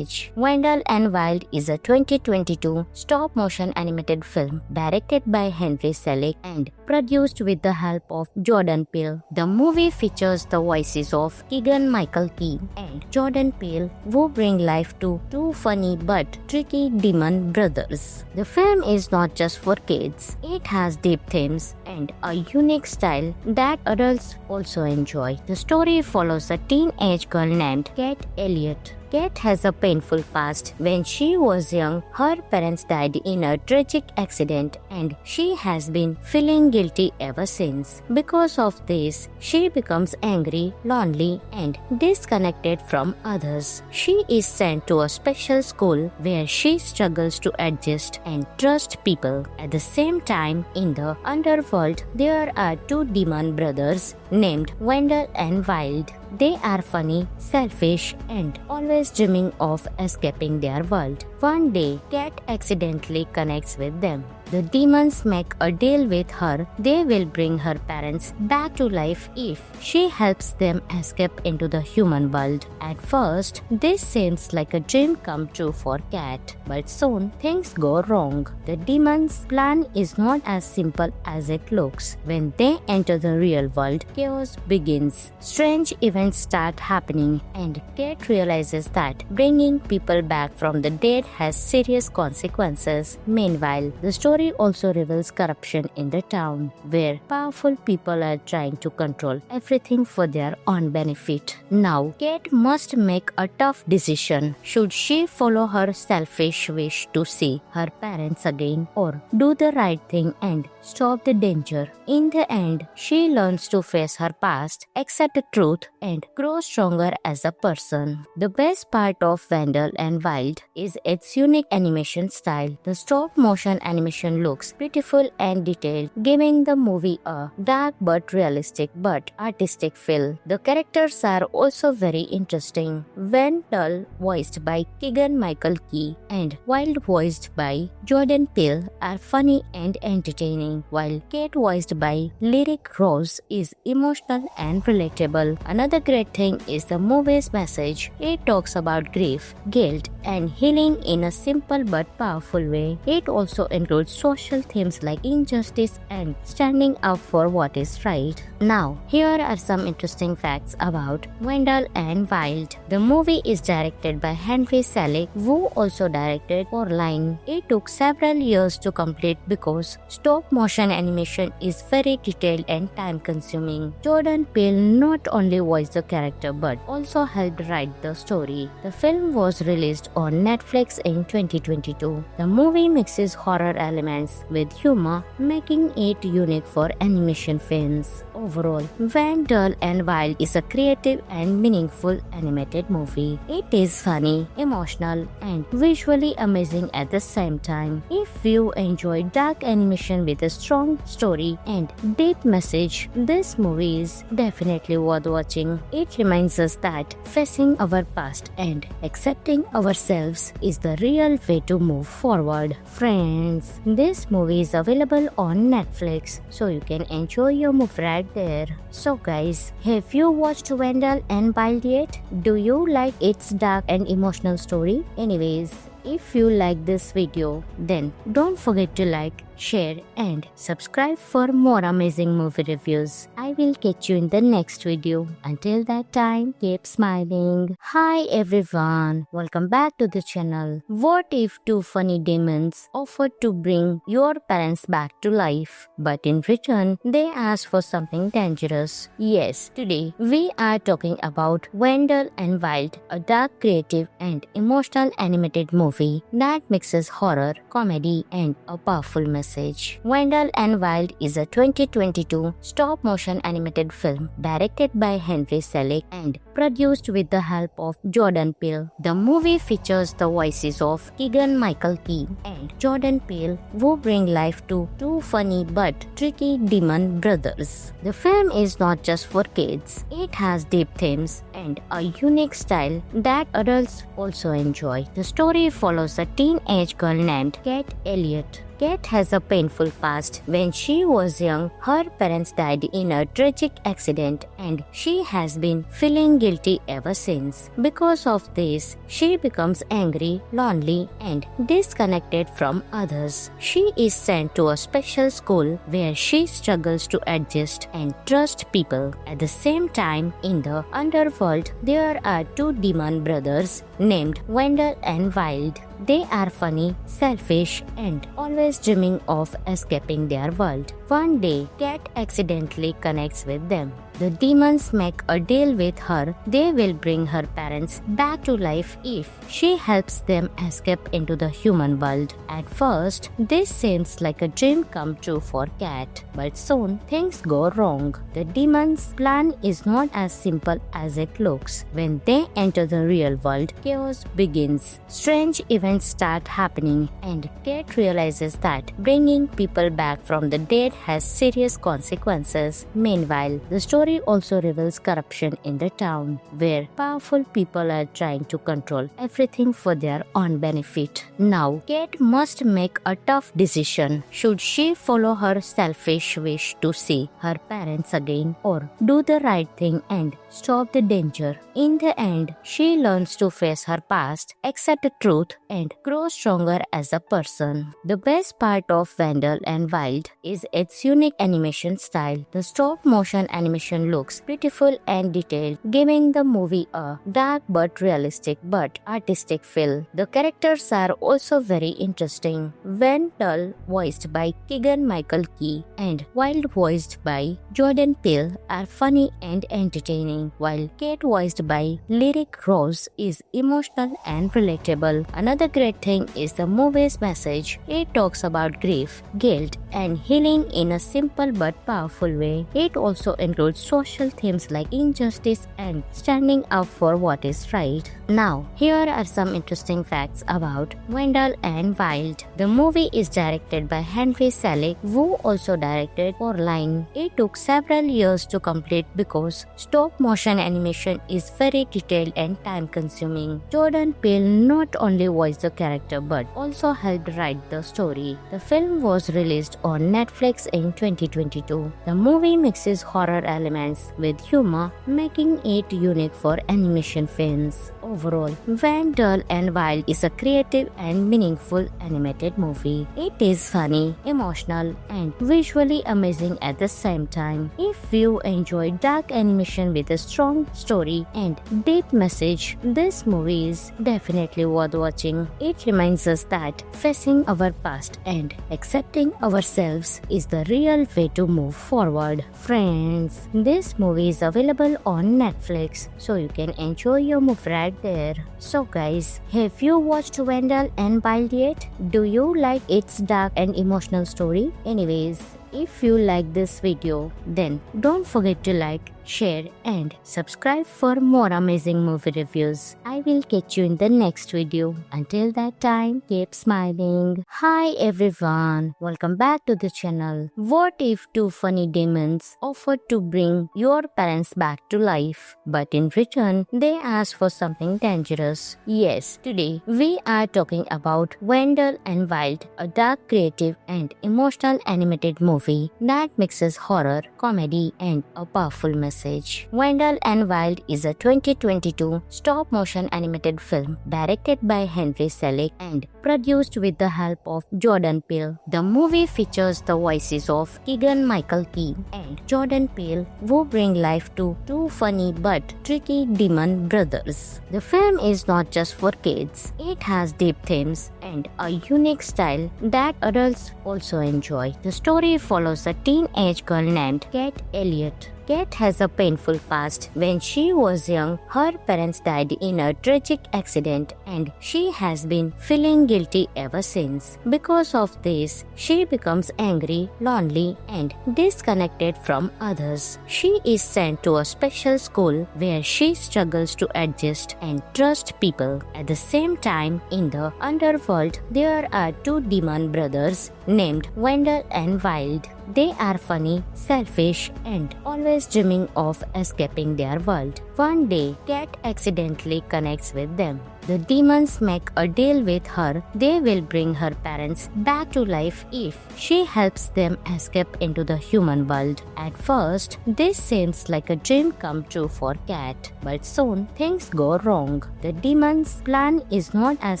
Wendell and Wild is a 2022 stop-motion animated film directed by Henry Selick and produced with the help of Jordan Peele. The movie features the voices of Keegan-Michael Key and Jordan Peele, who bring life to two funny but tricky demon brothers. The film is not just for kids. It has deep themes and a unique style that adults also enjoy. The story follows a teenage girl named Kate Elliott. Kate has a painful past. When she was young, her parents died in a tragic accident and she has been feeling guilty ever since. Because of this, she becomes angry, lonely and disconnected from others. She is sent to a special school where she struggles to adjust and trust people. At the same time, in the underworld, there are two demon brothers named Wendell and Wild. They are funny, selfish, and always dreaming of escaping their world. One day, Cat accidentally connects with them. The demons make a deal with her. They will bring her parents back to life if she helps them escape into the human world. At first, this seems like a dream come true for Cat, but soon things go wrong. The demons' plan is not as simple as it looks. When they enter the real world, chaos begins. Strange events start happening, and Cat realizes that bringing people back from the dead has serious consequences. Meanwhile, the story also reveals corruption in the town, where powerful people are trying to control everything for their own benefit. Now, Kate must make a tough decision. Should she follow her selfish wish to see her parents again, or do the right thing and stop the danger? In the end, she learns to face her past, accept the truth, and grow stronger as a person. The best part of Wendell and Wild is its unique animation style. The stop-motion animation looks beautiful and detailed, giving the movie a dark but realistic but artistic feel. The characters are also very interesting. Wendell, voiced by Keegan-Michael Key, and Wild, voiced by Jordan Peele, are funny and entertaining, while Kate, voiced by Lyric Rose, is emotional and relatable. Another great thing is the movie's message. It talks about grief, guilt, and healing in a simple but powerful way. It also includes social themes like injustice and standing up for what is right. Now, here are some interesting facts about Wendell and Wild. The movie is directed by Henry Selick, who also directed Coraline. It took several years to complete because stop-motion animation is very detailed and time-consuming. Jordan Peele not only voiced the character but also helped write the story. The film was released on Netflix in 2022. The movie mixes horror elements with humor, making it unique for animation fans. Overall, Wendell and Wild is a creative and meaningful animated movie. It is funny, emotional, and visually amazing at the same time. If you enjoy dark animation with a strong story and deep message, this movie is definitely worth watching. It reminds us that facing our past and accepting ourselves is the real way to move forward. Friends, this movie is available on Netflix, so you can enjoy your movie right there. So guys, have you watched Wendell and Wild yet? Do you like its dark and emotional story? Anyways, if you like this video, then don't forget to like, share, and subscribe for more amazing movie reviews. I will catch you in the next video. Until that time, keep smiling. Hi everyone, welcome back to the channel. What if two funny demons offered to bring your parents back to life, but in return, they asked for something dangerous? Yes, today we are talking about Wendell and Wild, a dark, creative, and emotional animated movie that mixes horror, comedy, and a powerful message. Wendell and Wild is a 2022 stop-motion animated film directed by Henry Selick and produced with the help of Jordan Peele. The movie features the voices of Keegan-Michael Key and Jordan Peele, who bring life to two funny but tricky demon brothers. The film is not just for kids. It has deep themes and a unique style that adults also enjoy. The story follows a teenage girl named Kate Elliott. Kate has a painful past. When she was young, her parents died in a tragic accident and she has been feeling guilty ever since. Because of this, she becomes angry, lonely, and disconnected from others. She is sent to a special school where she struggles to adjust and trust people. At the same time, in the underworld, there are two demon brothers named Wendell and Wild. They are funny, selfish, and always dreaming of escaping their world. One day, Cat accidentally connects with them. The demons make a deal with her. They will bring her parents back to life if she helps them escape into the human world. At first, this seems like a dream come true for Cat, but soon things go wrong. The demons' plan is not as simple as it looks. When they enter the real world, chaos begins. Strange events start happening, and Cat realizes that bringing people back from the dead has serious consequences. Meanwhile, the story also reveals corruption in the town, where powerful people are trying to control everything for their own benefit. Now, Kate must make a tough decision. Should she follow her selfish wish to see her parents again, or do the right thing and stop the danger? In the end, she learns to face her past, accept the truth, and grow stronger as a person. The best part of Wendell and Wild is its unique animation style. The stop-motion animation looks beautiful and detailed, giving the movie a dark but realistic but artistic feel. The characters are also very interesting. Wendell, voiced by Keegan-Michael Key, and Wild, voiced by Jordan Peele, are funny and entertaining, while Kate, voiced by Lyric Rose, is emotional and relatable. Another great thing is the movie's message. It talks about grief, guilt, and healing in a simple but powerful way. It also includes social themes like injustice and standing up for what is right. Now, here are some interesting facts about Wendell and Wild. The movie is directed by Henry Selick, who also directed Coraline. It took several years to complete because stop-motion animation is very detailed and time-consuming. Jordan Peele not only voiced the character but also helped write the story. The film was released on Netflix in 2022. The movie mixes horror elements with humor, making it unique for animation fans. Overall, Wendell and Wild is a creative and meaningful animated movie. It is funny, emotional, and visually amazing at the same time. If you enjoy dark animation with a strong story and deep message, this movie is definitely worth watching. It reminds us that facing our past and accepting ourselves is the real way to move forward. Friends, this movie is available on Netflix, so you can enjoy your movie right there. So guys, have you watched Wendell and Wild yet? Do you like its dark and emotional story? Anyways, if you like this video, then don't forget to like, share, and subscribe for more amazing movie reviews. I will catch you in the next video. Until that time, keep smiling. Hi everyone, welcome back to the channel. What if two funny demons offered to bring your parents back to life, but in return, they asked for something dangerous? Yes, today we are talking about Wendell and Wild, a dark, creative, and emotional animated movie that mixes horror, comedy, and a powerful message. message. Wendell and Wild is a 2022 stop-motion animated film directed by Henry Selick and produced with the help of Jordan Peele. The movie features the voices of Keegan-Michael Key and Jordan Peele, who bring life to two funny but tricky demon brothers. The film is not just for kids. It has deep themes and a unique style that adults also enjoy. The story follows a teenage girl named Kat Elliott. Kat has a painful past. When she was young, her parents died in a tragic accident and she has been feeling guilty ever since. Because of this, she becomes angry, lonely, and disconnected from others. She is sent to a special school where she struggles to adjust and trust people. At the same time, in the underworld, there are two demon brothers named Wendell and Wild. They are funny, selfish, and always dreaming of escaping their world. One day, Kat accidentally connects with them. The demons make a deal with her. They will bring her parents back to life if she helps them escape into the human world. At first, this seems like a dream come true for Kat, but soon things go wrong. The demons' plan is not as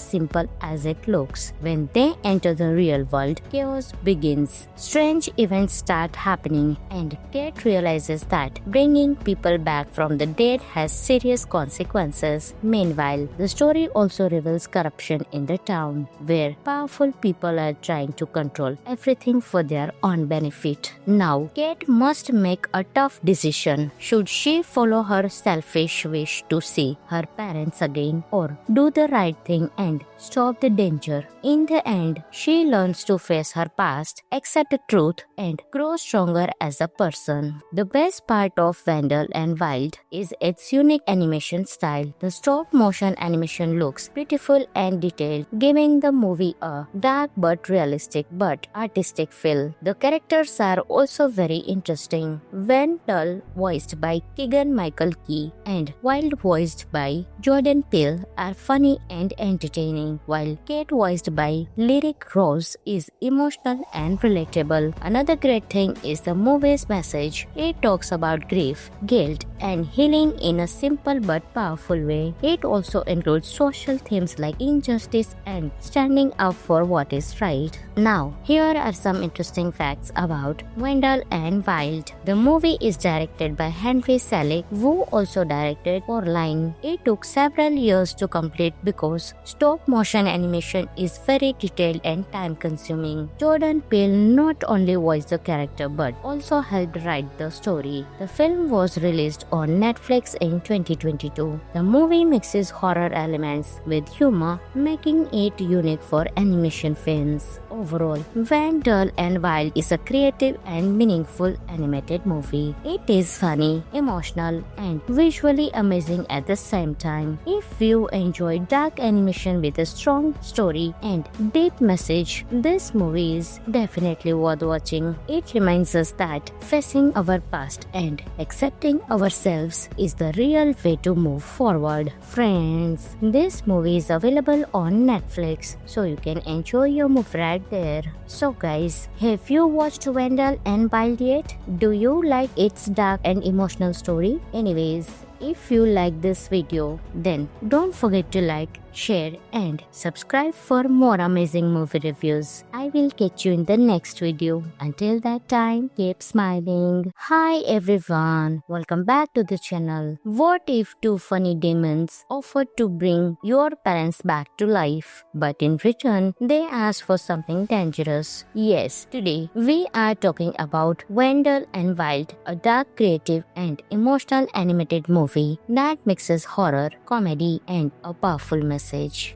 simple as it looks. When they enter the real world, chaos begins. Strange events start happening, and Kat realizes that bringing people back from the dead has serious consequences. Meanwhile, the story also reveals corruption in the town, where powerful people are trying to control everything for their own benefit. Now, Kat must make a tough decision. Should she follow her selfish wish to see her parents again, or do the right thing and stop the danger? In the end, she learns to face her past, accept the truth, and grow stronger as a person. The best part of Wendell and Wild is its unique animation style. The stop-motion animation looks beautiful and detailed, giving the movie a dark but realistic but artistic feel. The characters are also very interesting. Wendell, voiced by Keegan-Michael Key, and Wild, voiced by Jordan Peele, are funny and entertaining, while Kat, voiced by Lyric Rose, is emotional and relatable. Another great thing is the movie's message. It talks about grief, guilt, and healing in a simple but powerful way. It also includes social themes like injustice and standing up for what is right. Now, here are some interesting facts about Wendell and Wild. The movie is directed by Henry Selick, who also directed Coraline. It took several years to complete because stop-motion animation is very detailed and time-consuming. Jordan Peele not only voiced the character but also helped write the story. The film was released on Netflix in 2022. The movie mixes horror elements with humor, making it unique for animation fans. Overall, Wendell and Wild is a creative and meaningful animated movie. It is funny, emotional, and visually amazing at the same time. If you enjoy dark animation with a strong story and deep message, this movie is definitely worth watching. It reminds us that facing our past and accepting ourselves is the real way to move forward. Friends, this movie is available on Netflix, so you can enjoy your movie right there. So guys, have you watched Wendell and Wild yet? Do you like its dark and emotional story? Anyways, if you like this video, then don't forget to like, share, and subscribe for more amazing movie reviews. I will catch you in the next video. Until that time, keep smiling. Hi everyone, welcome back to the channel. What if two funny demons offered to bring your parents back to life, but in return, they asked for something dangerous? Yes, today we are talking about Wendell and Wild, a dark, creative, and emotional animated movie that mixes horror, comedy, and a powerful message.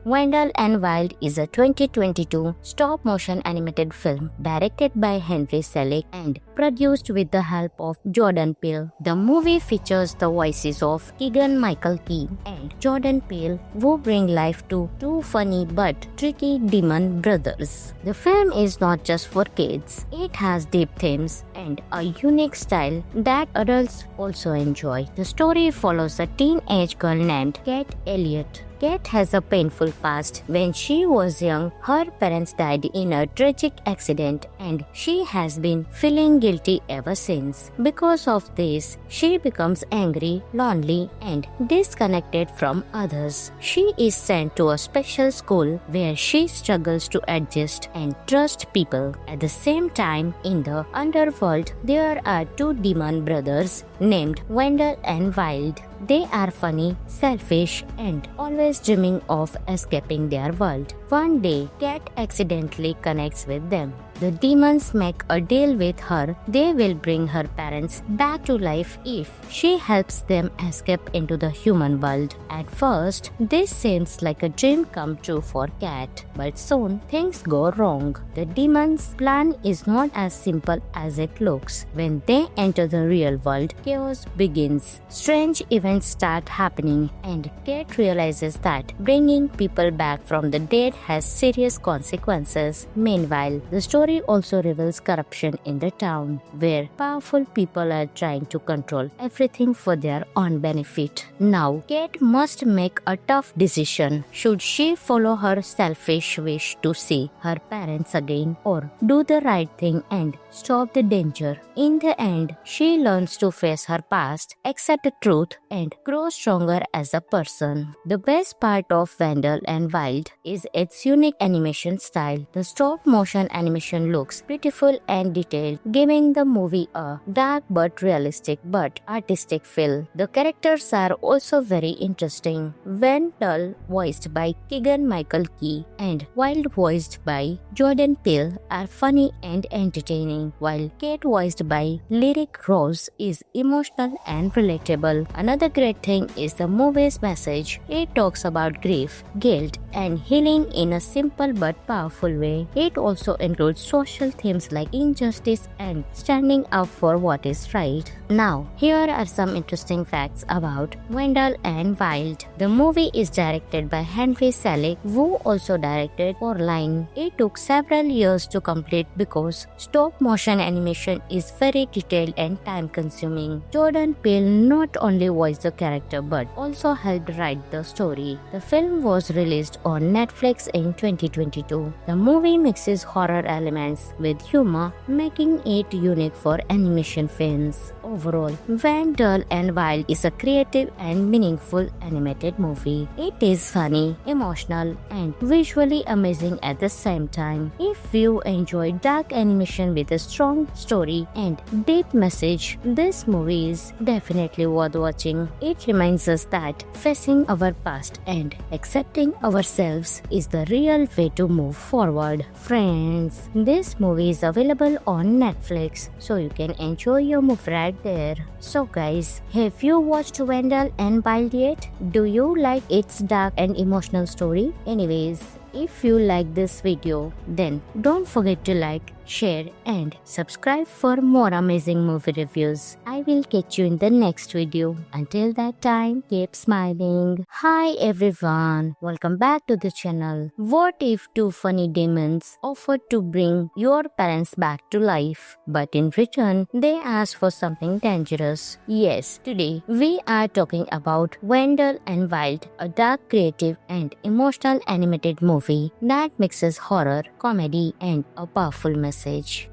Wendell and Wild is a 2022 stop-motion animated film directed by Henry Selick and produced with the help of Jordan Peele. The movie features the voices of Keegan-Michael Key and Jordan Peele, who bring life to two funny but tricky demon brothers. The film is not just for kids. It has deep themes and a unique style that adults also enjoy. The story follows a teenage girl named Kat Elliott. Kate has a painful past. When she was young, her parents died in a tragic accident and she has been feeling guilty ever since. Because of this, she becomes angry, lonely, and disconnected from others. She is sent to a special school where she struggles to adjust and trust people. At the same time, in the underworld, there are two demon brothers named Wendell and Wild. They are funny, selfish, and always dreaming of escaping their world. One day, Cat accidentally connects with them. The demons make a deal with her. They will bring her parents back to life if she helps them escape into the human world. At first, this seems like a dream come true for Cat, but soon things go wrong. The demons' plan is not as simple as it looks. When they enter the real world, chaos begins. Strange events start happening, and Cat realizes that bringing people back from the dead has serious consequences. Meanwhile, the story also reveals corruption in the town, where powerful people are trying to control everything for their own benefit. Now, Kate must make a tough decision. Should she follow her selfish wish to see her parents again, or do the right thing and stop the danger? In the end, she learns to face her past, accept the truth, and grow stronger as a person. The best part of Wendell and Wild is its unique animation style. The stop-motion animation looks beautiful and detailed, giving the movie a dark but realistic but artistic feel. The characters are also very interesting. Wendell, voiced by Keegan-Michael Key, and Wild, voiced by Jordan Peele, are funny and entertaining, while Kate, voiced by Lyric Rose, is emotional and relatable. Another great thing is the movie's message. It talks about grief, guilt, and healing in a simple but powerful way. It also includes social themes like injustice and standing up for what is right. Now, here are some interesting facts about Wendell and Wild. The movie is directed by Henry Selick, who also directed Coraline. It took several years to complete because stop-motion animation is very detailed and time-consuming. Jordan Peele not only voiced the character but also helped write the story. The film was released on Netflix in 2022. The movie mixes horror elements with humor, making it unique for animation fans. Overall, Wendell and Wild is a creative and meaningful animated movie. It is funny, emotional, and visually amazing at the same time. If you enjoy dark animation with a strong story and deep message, this movie is definitely worth watching. It reminds us that facing our past and accepting ourselves is the real way to move forward. Friends, this movie is available on Netflix, so you can enjoy your movie right there. So guys, have you watched Wendell and Wild yet? Do you like its dark and emotional story? Anyways, if you like this video, then don't forget to like, share, and subscribe for more amazing movie reviews. I will catch you in the next video. Until that time, keep smiling. Hi everyone, welcome back to the channel. What if two funny demons offered to bring your parents back to life, but in return, they asked for something dangerous? Yes, today we are talking about Wendell and Wild, a dark, creative, and emotional animated movie that mixes horror, comedy, and a powerful message.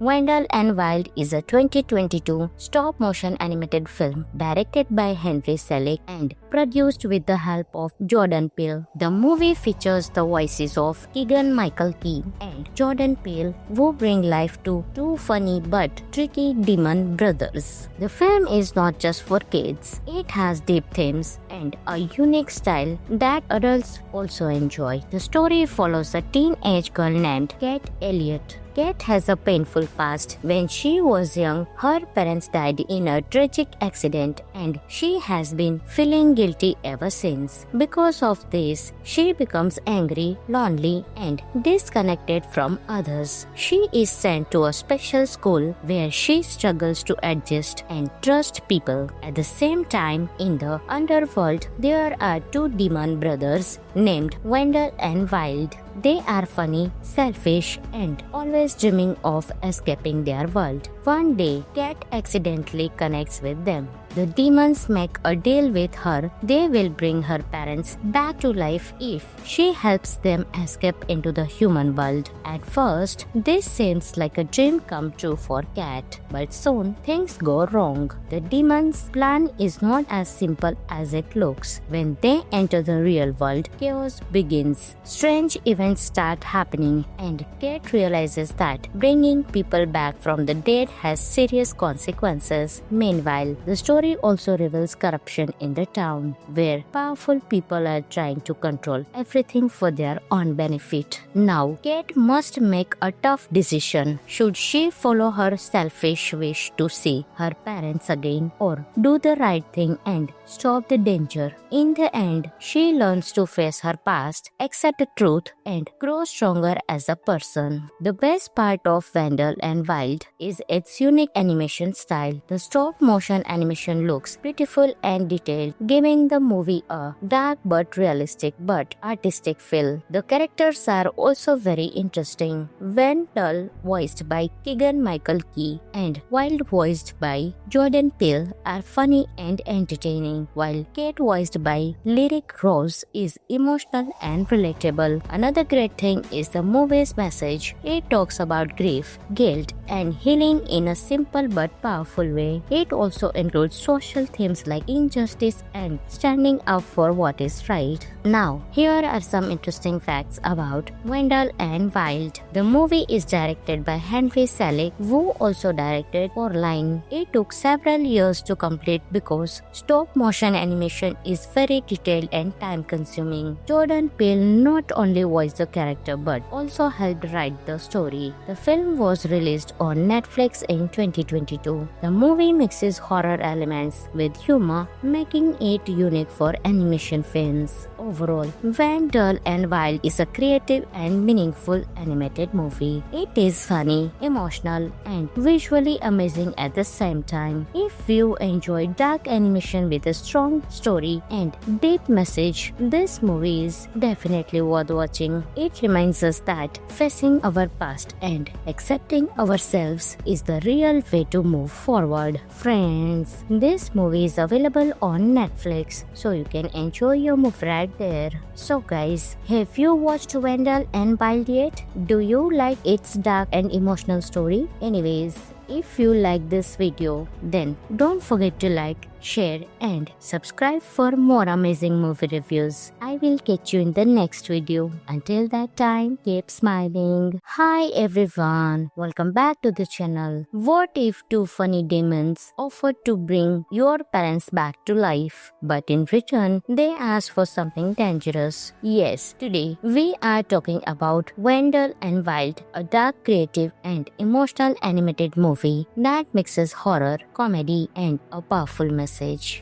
Wendell and Wild is a 2022 stop-motion animated film directed by Henry Selick and produced with the help of Jordan Peele. The movie features the voices of Keegan-Michael Key and Jordan Peele, who bring life to two funny but tricky demon brothers. The film is not just for kids. It has deep themes and a unique style that adults also enjoy. The story follows a teenage girl named Kate Elliott. Kate has a painful past. When she was young, her parents died in a tragic accident and she has been feeling guilty ever since. Because of this, she becomes angry, lonely, and disconnected from others. She is sent to a special school where she struggles to adjust and trust people. At the same time, in the underworld, there are two demon brothers named Wendell and Wild. They are funny, selfish, and always dreaming of escaping their world. One day, Cat accidentally connects with them. The demons make a deal with her. They will bring her parents back to life if she helps them escape into the human world. At first, this seems like a dream come true for Cat, but soon things go wrong. The demons' plan is not as simple as it looks. When they enter the real world, chaos begins. Strange events start happening, and Cat realizes that bringing people back from the dead has serious consequences. Meanwhile, the story also reveals corruption in the town, where powerful people are trying to control everything for their own benefit. Now, Cat must make a tough decision. Should she follow her selfish wish to see her parents again, or do the right thing and stop the danger? In the end, she learns to face her past, accept the truth, and grow stronger as a person. The best part of Wendell and Wild is its unique animation style. The stop-motion animation looks beautiful and detailed, giving the movie a dark but realistic but artistic feel. The characters are also very interesting. Wendell, voiced by Keegan-Michael Key, and Wild, voiced by Jordan Peele, are funny and entertaining, while Kate, voiced by Lyric Rose, is emotional and relatable. Another great thing is the movie's message. It talks about grief, guilt, and healing in a simple but powerful way. It also includes social themes like injustice and standing up for what is right. Now, here are some interesting facts about Wendell and Wild. The movie is directed by Henry Selick, who also directed Coraline. It took several years to complete because stop-motion animation is very detailed and time-consuming. Jordan Peele not only voiced the character but also helped write the story. The film was released on Netflix in 2022. The movie mixes horror elements with humor, making it unique for animation fans. Overall, Wendell and Wild is a creative and meaningful animated movie. It is funny, emotional, and visually amazing at the same time. If you enjoy dark animation with a strong story and deep message, this movie is definitely worth watching. It reminds us that facing our past and accepting ourselves is the real way to move forward. Friends, this movie is available on Netflix, so you can enjoy your movie right there. So guys, have you watched Wendell and Wild yet? Do you like its dark and emotional story? Anyways, if you like this video, then don't forget to like, share, and subscribe for more amazing movie reviews. I will catch you in the next video. Until that time, keep smiling. Hi everyone, welcome back to the channel. What if two funny demons offered to bring your parents back to life, but in return, they asked for something dangerous? Yes, today we are talking about Wendell and Wild, a dark, creative, and emotional animated movie that mixes horror, comedy, and a powerful message.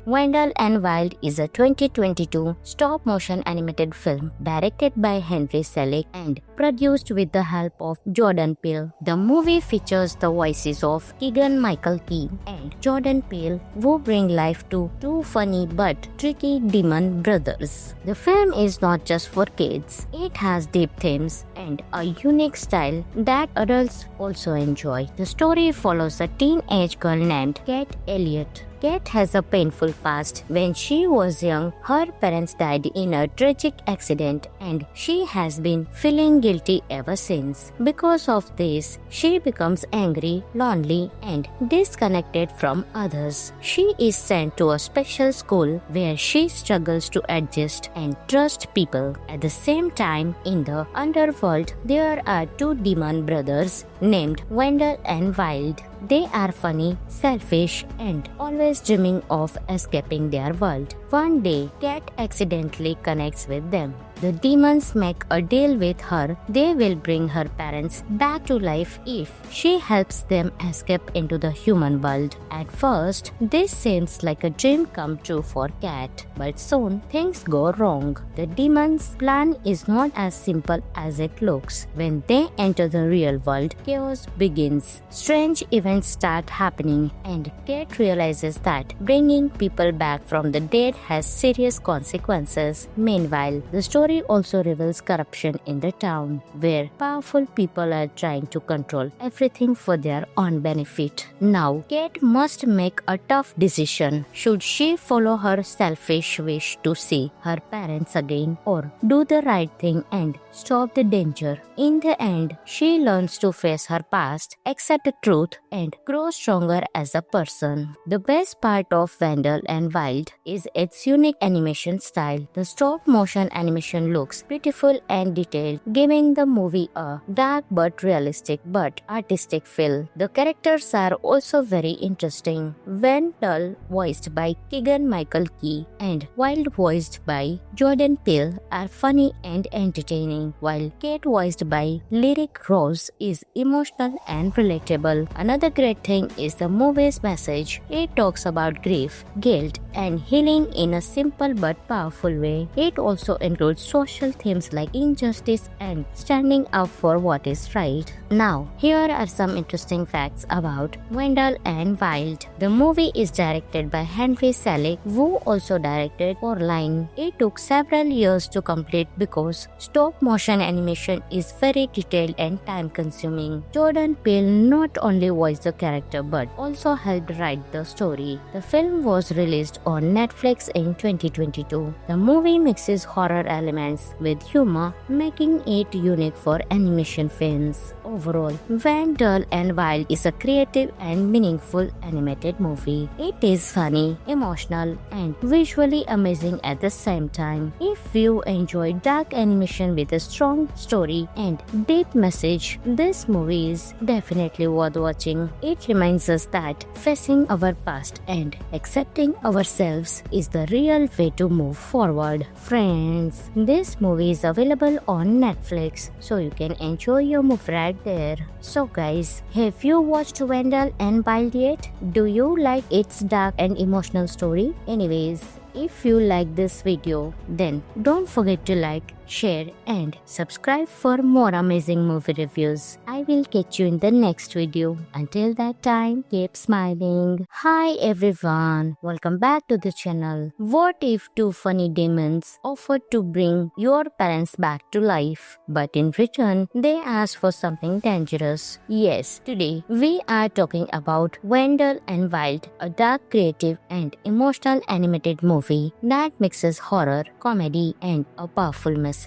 Wendell and Wild is a 2022 stop-motion animated film directed by Henry Selick and produced with the help of Jordan Peele. The movie features the voices of Keegan-Michael Key and Jordan Peele, who bring life to two funny but tricky demon brothers. The film is not just for kids. It has deep themes and a unique style that adults also enjoy. The story follows a teenage girl named Cat Elliott. Cat has a painful past. When she was young, her parents died in a tragic accident and she has been feeling guilty ever since. Because of this, she becomes angry, lonely, and disconnected from others. She is sent to a special school where she struggles to adjust and trust people. At the same time, in the underworld, there are two demon brothers named Wendell and Wild. They are funny, selfish, and always dreaming of escaping their world. One day, Cat accidentally connects with them. The demons make a deal with her. They will bring her parents back to life if she helps them escape into the human world. At first, this seems like a dream come true for Cat, but soon things go wrong. The demons' plan is not as simple as it looks. When they enter the real world, chaos begins. Strange events start happening, and Cat realizes that bringing people back from the dead has serious consequences. Meanwhile, the story story also reveals corruption in the town, where powerful people are trying to control everything for their own benefit. Now, Kate must make a tough decision. Should she follow her selfish wish to see her parents again, or do the right thing and stop the danger? In the end, she learns to face her past, accept the truth, and grow stronger as a person. The best part of Wendell and Wild is its unique animation style. The stop motion animation looks beautiful and detailed, giving the movie a dark but realistic but artistic feel. The characters are also very interesting. Wendell, voiced by Keegan-Michael Key, and Wild, voiced by Jordan Peele, are funny and entertaining, while Kate, voiced by Lyric Rose, is emotional and relatable. Another great thing is the movie's message. It talks about grief, guilt, and healing in a simple but powerful way. It also includes social themes like injustice and standing up for what is right. Now, here are some interesting facts about Wendell and Wild. The movie is directed by Henry Selick, who also directed Coraline. It took several years to complete because stop motion animation is very detailed and time consuming. Jordan Peele not only voiced the character but also helped write the story. The film was released on Netflix in 2022. The movie mixes horror elements with humor, making it unique for animation fans. Overall, Wendell and Wild is a creative and meaningful animated movie. It is funny, emotional, and visually amazing at the same time. If you enjoy dark animation with a strong story and deep message, this movie is definitely worth watching. It reminds us that facing our past and accepting ourselves is the real way to move forward. Friends, this movie is available on Netflix, so you can enjoy your movie right there. So guys, have you watched Wendell and Wild yet? Do you like its dark and emotional story? Anyways, if you like this video, then don't forget to like, share, and subscribe for more amazing movie reviews. I will catch you in the next video. Until that time, keep smiling. Hi everyone, welcome back to the channel. What if two funny demons offered to bring your parents back to life, but in return, they asked for something dangerous? Yes, today we are talking about Wendell and Wild, a dark, creative, and emotional animated movie that mixes horror, comedy, and a powerful message.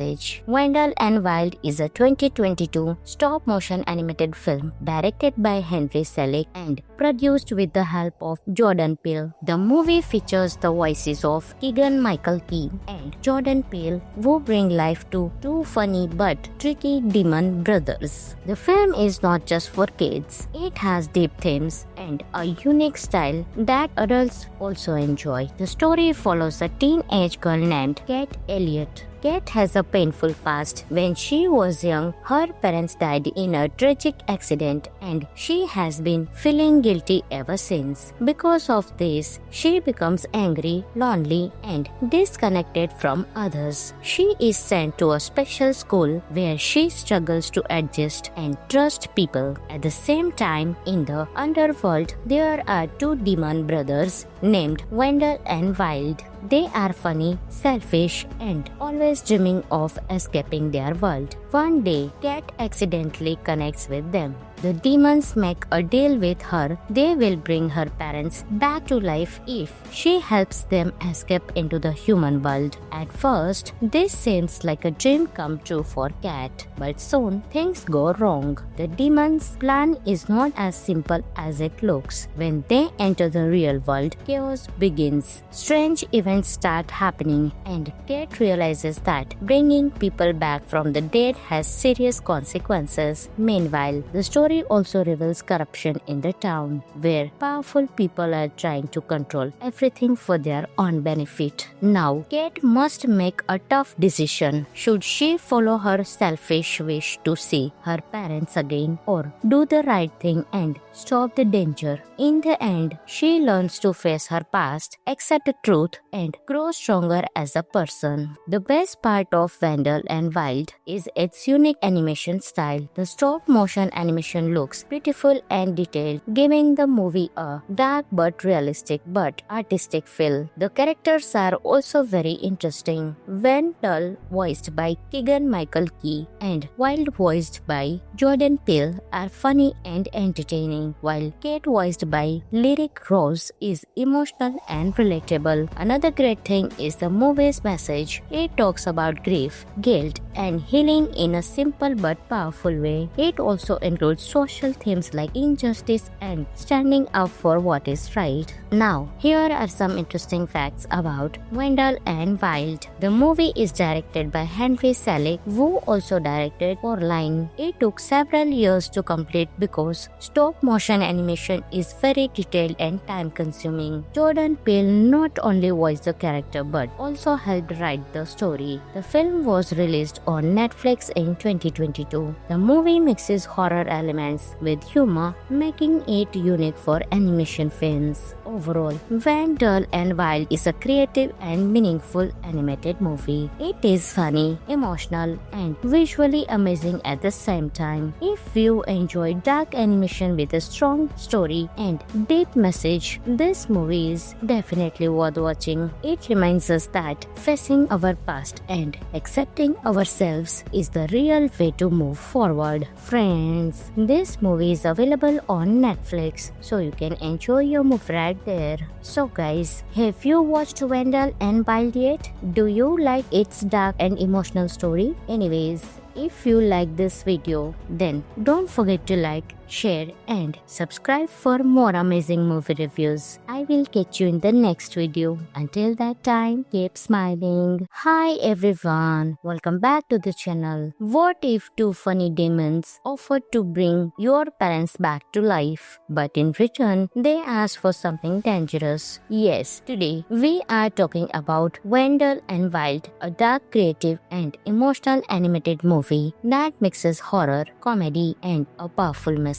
Wendell and Wild is a 2022 stop-motion animated film directed by Henry Selick and produced with the help of Jordan Peele. The movie features the voices of Keegan-Michael Key and Jordan Peele, who bring life to two funny but tricky demon brothers. The film is not just for kids. It has deep themes and a unique style that adults also enjoy. The story follows a teenage girl named Kate Elliott. Kate has a painful past. When she was young, her parents died in a tragic accident and she has been feeling guilty ever since. Because of this, she becomes angry, lonely, and disconnected from others. She is sent to a special school where she struggles to adjust and trust people. At the same time, in the underworld, there are two demon brothers named Wendell and Wild. They are funny, selfish, and always dreaming of escaping their world. One day, Kat accidentally connects with them. The demons make a deal with her. They will bring her parents back to life if she helps them escape into the human world. At first, this seems like a dream come true for Kat, but soon things go wrong. The demons' plan is not as simple as it looks. When they enter the real world, chaos begins. Strange events start happening, and Kat realizes that bringing people back from the dead has serious consequences. Meanwhile, the story also reveals corruption in the town, where powerful people are trying to control everything for their own benefit. Now, Kate must make a tough decision. Should she follow her selfish wish to see her parents again, or do the right thing and stop the danger? In the end, she learns to face her past, accept the truth, and grow stronger as a person. The best part of Wendell and Wild is its unique animation style. The stop motion animation animation looks beautiful and detailed, giving the movie a dark but realistic but artistic feel. The characters are also very interesting. Wendell, voiced by Keegan-Michael Key, and Wild, voiced by Jordan Peele, are funny and entertaining, while Kate, voiced by Lyric Rose, is emotional and relatable. Another great thing is the movie's message. It talks about grief, guilt, and healing in a simple but powerful way. It also includes social themes like injustice and standing up for what is right. Now, here are some interesting facts about Wendell and Wild. The movie is directed by Henry Selick, who also directed Coraline. It took several years to complete because stop motion animation is very detailed and time consuming. Jordan Peele not only voiced the character but also helped write the story. The film was released on Netflix in 2022. The movie mixes horror elements with humor, making it unique for animation fans. Overall, Wendell and Wild is a creative and meaningful animated movie. It is funny, emotional, and visually amazing at the same time. If you enjoy dark animation with a strong story and deep message, this movie is definitely worth watching. It reminds us that facing our past and accepting ourselves is the real way to move forward. Friends, this movie is available on Netflix, so you can enjoy your movie right there. So guys, have you watched Wendell and Wild yet? Do you like its dark and emotional story? Anyways, if you like this video, then don't forget to like, share, and subscribe for more amazing movie reviews. I will catch you in the next video. Until that time, keep smiling. Hi everyone, welcome back to the channel. What if two funny demons offered to bring your parents back to life, but in return, they asked for something dangerous? Yes, today we are talking about Wendell and Wild, a dark, creative, and emotional animated movie that mixes horror, comedy, and a powerful message.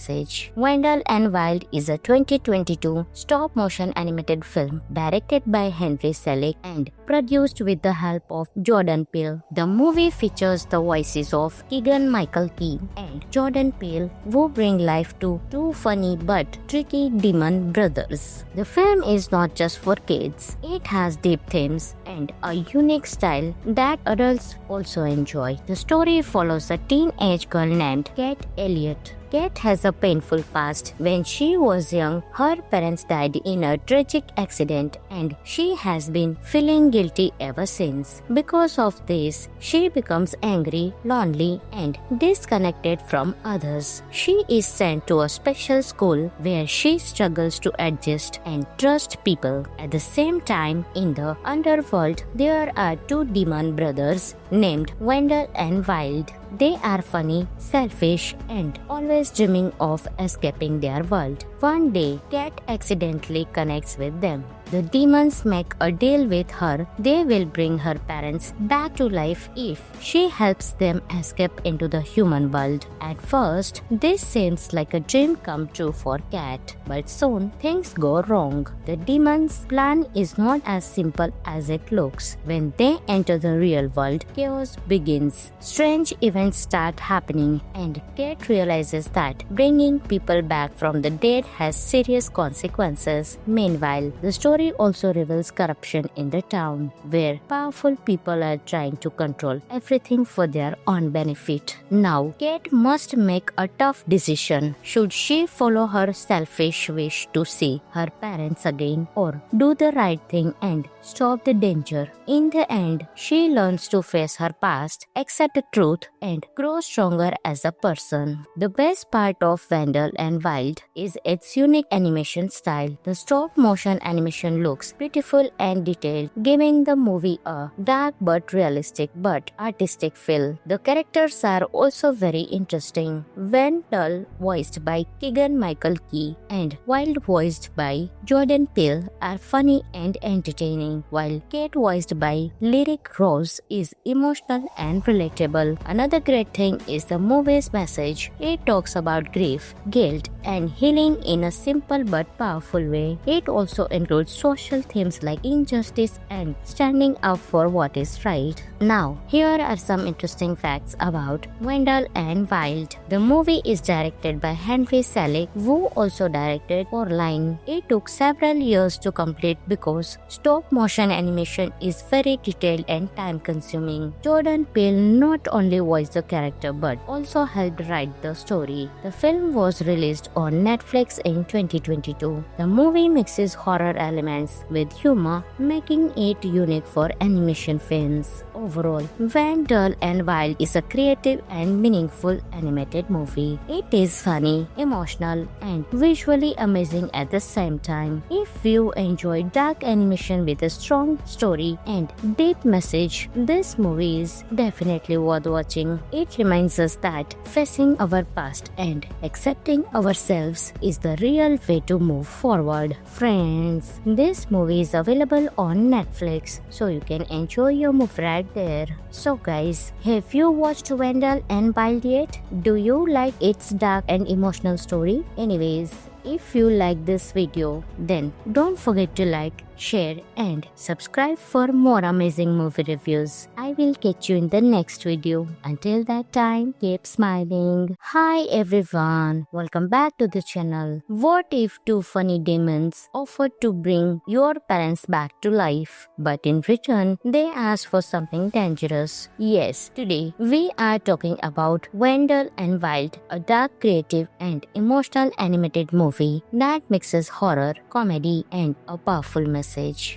Wendell and Wild is a 2022 stop-motion animated film directed by Henry Selick and produced with the help of Jordan Peele. The movie features the voices of Keegan-Michael Key and Jordan Peele, who bring life to two funny but tricky demon brothers. The film is not just for kids. It has deep themes and a unique style that adults also enjoy. The story follows a teenage girl named Kate Elliott. Kate has a painful past. When she was young, her parents died in a tragic accident and she has been feeling guilty ever since. Because of this, she becomes angry, lonely, and disconnected from others. She is sent to a special school where she struggles to adjust and trust people. At the same time, in the underworld, there are two demon brothers named Wendell and Wild. They are funny, selfish, and always dreaming of escaping their world. One day, Kat accidentally connects with them. The demons make a deal with her. They will bring her parents back to life if she helps them escape into the human world. At first, this seems like a dream come true for Kat, but soon things go wrong. The demons' plan is not as simple as it looks. When they enter the real world, chaos begins. Strange events start happening, and Kat realizes that bringing people back from the dead has serious consequences. Meanwhile, the story also reveals corruption in the town, where powerful people are trying to control everything for their own benefit. Now, Kate must make a tough decision. Should she follow her selfish wish to see her parents again, or do the right thing and stop the danger? In the end, she learns to face her past, accept the truth, and grow stronger as a person. The best part of Wendell and Wild is its unique animation style. The stop-motion animation looks beautiful and detailed, giving the movie a dark but realistic but artistic feel. The characters are also very interesting. Wendell, voiced by Keegan-Michael Key, and Wild, voiced by Jordan Peele, are funny and entertaining, funny, while Kate, voiced by Lyric Rose, is emotional and relatable. Another great thing is the movie's message. It talks about grief, guilt, and healing in a simple but powerful way. It also includes social themes like injustice and standing up for what is right. Now, here are some interesting facts about Wendell and Wild. The movie is directed by Henry Selick, who also directed Coraline. It took several years to complete because stop motion animation is very detailed and time consuming. Jordan Peele not only voiced the character but also helped write the story. The film was released on Netflix in 2022. The movie mixes horror elements with humor, making it unique for animation fans. Overall, Wendell and Wild is a creative and meaningful animated movie. It is funny, emotional, and visually amazing at the same time. If you enjoy dark animation with a strong story and deep message, this movie is definitely worth watching. It reminds us that facing our past and accepting ourselves is the real way to move forward. Friends, this movie is available on Netflix, so you can enjoy your movie right there. So guys, have you watched Wendell and Wild yet? Do you like its dark and emotional story? Anyways, if you like this video, then don't forget to like, share and subscribe for more amazing movie reviews. I will catch you in the next video. Until that time, keep smiling. Hi everyone, welcome back to the channel. What if two funny demons offered to bring your parents back to life, but in return they asked for something dangerous? Yes, today we are talking about Wendell and Wild, a dark, creative and emotional animated movie that mixes horror, comedy and a powerful message.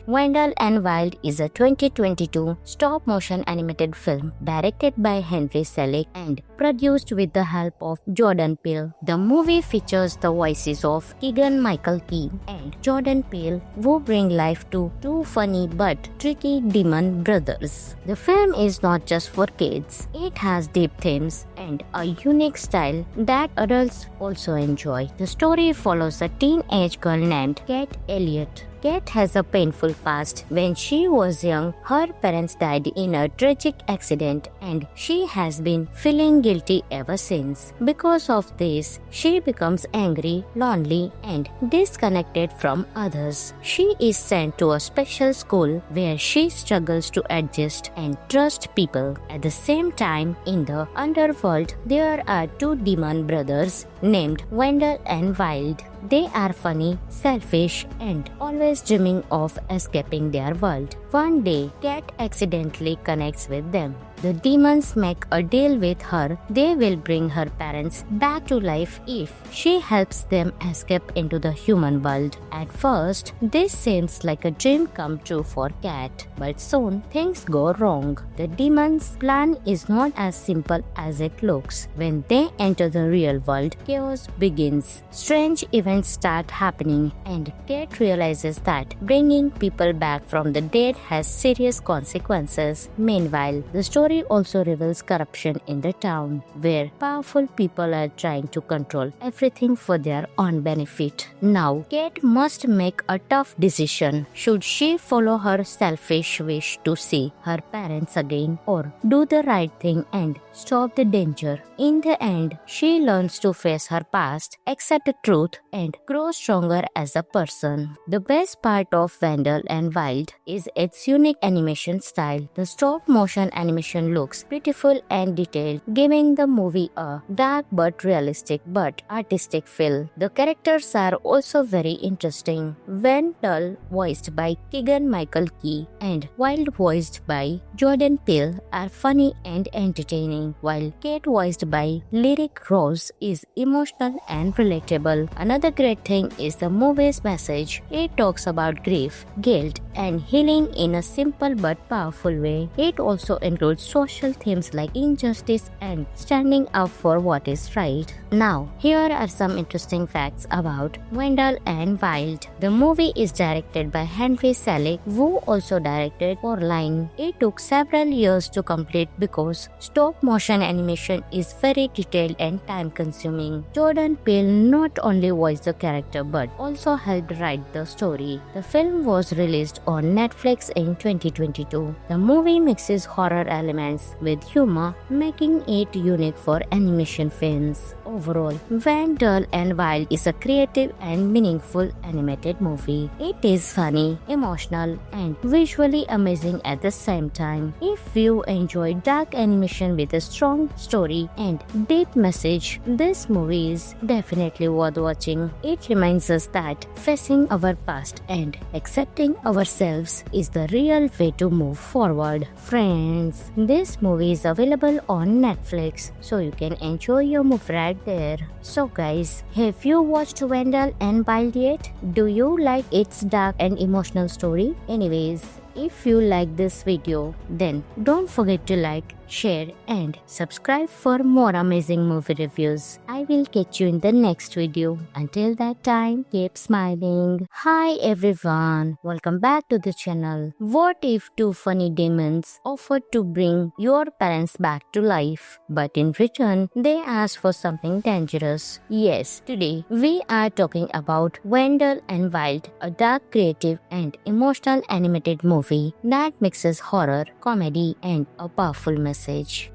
Wendell and Wild is a 2022 stop-motion animated film directed by Henry Selick and produced with the help of Jordan Peele. The movie features the voices of Keegan-Michael Key and Jordan Peele, who bring life to two funny but tricky demon brothers. The film is not just for kids. It has deep themes and a unique style that adults also enjoy. The story follows a teenage girl named Kate Elliott. Kate has a painful past. When she was young, her parents died in a tragic accident and she has been feeling guilty ever since. Because of this, she becomes angry, lonely, and disconnected from others. She is sent to a special school where she struggles to adjust and trust people. At the same time, in the underworld, there are two demon brothers named Wendell and Wild. They are funny, selfish, and always dreaming of escaping their world. One day, Cat accidentally connects with them. The demons make a deal with her. They will bring her parents back to life if she helps them escape into the human world. At first, this seems like a dream come true for Cat, but soon things go wrong. The demons' plan is not as simple as it looks. When they enter the real world, chaos begins. Strange events start happening, and Cat realizes that bringing people back from the dead has serious consequences. Meanwhile, the story also reveals corruption in the town, where powerful people are trying to control everything for their own benefit. Now, Kate must make a tough decision. Should she follow her selfish wish to see her parents again, or do the right thing and stop the danger? In the end, she learns to face her past, accept the truth, and grow stronger as a person. The best part of Wendell and Wild is its unique animation style. The stop-motion animation looks beautiful and detailed, giving the movie a dark but realistic but artistic feel. The characters are also very interesting. Wendell, voiced by Keegan-Michael Key, and Wild, voiced by Jordan Peele, are funny and entertaining, while Kate, voiced by Lyric Rose, is emotional and relatable. Another great thing is the movie's message. It talks about grief, guilt, and healing in a simple but powerful way. It also includes social themes like injustice and standing up for what is right. Now, here are some interesting facts about Wendell and Wild. The movie is directed by Henry Selick, who also directed Coraline. It took several years to complete because stop motion animation is very detailed and time consuming. Jordan Peele not only voiced the character but also helped write the story. The film was released on Netflix in 2022. The movie mixes horror elements with humor, making it unique for animation fans. Overall, Wendell and Wild is a creative and meaningful animated movie. It is funny, emotional, and visually amazing at the same time. If you enjoy dark animation with a strong story and deep message, this movie is definitely worth watching. It reminds us that facing our past and accepting ourselves is the real way to move forward. Friends, this movie is available on Netflix, so you can enjoy your movie right there. So guys, have you watched Wendell and Wild yet? Do you like its dark and emotional story? Anyways, if you like this video, then don't forget to like, share and subscribe for more amazing movie reviews. I will catch you in the next video. Until that time, keep smiling. Hi everyone, welcome back to the channel. What if two funny demons offered to bring your parents back to life, but in return they asked for something dangerous? Yes, today we are talking about Wendell and Wild, a dark, creative and emotional animated movie that mixes horror, comedy and a powerful message.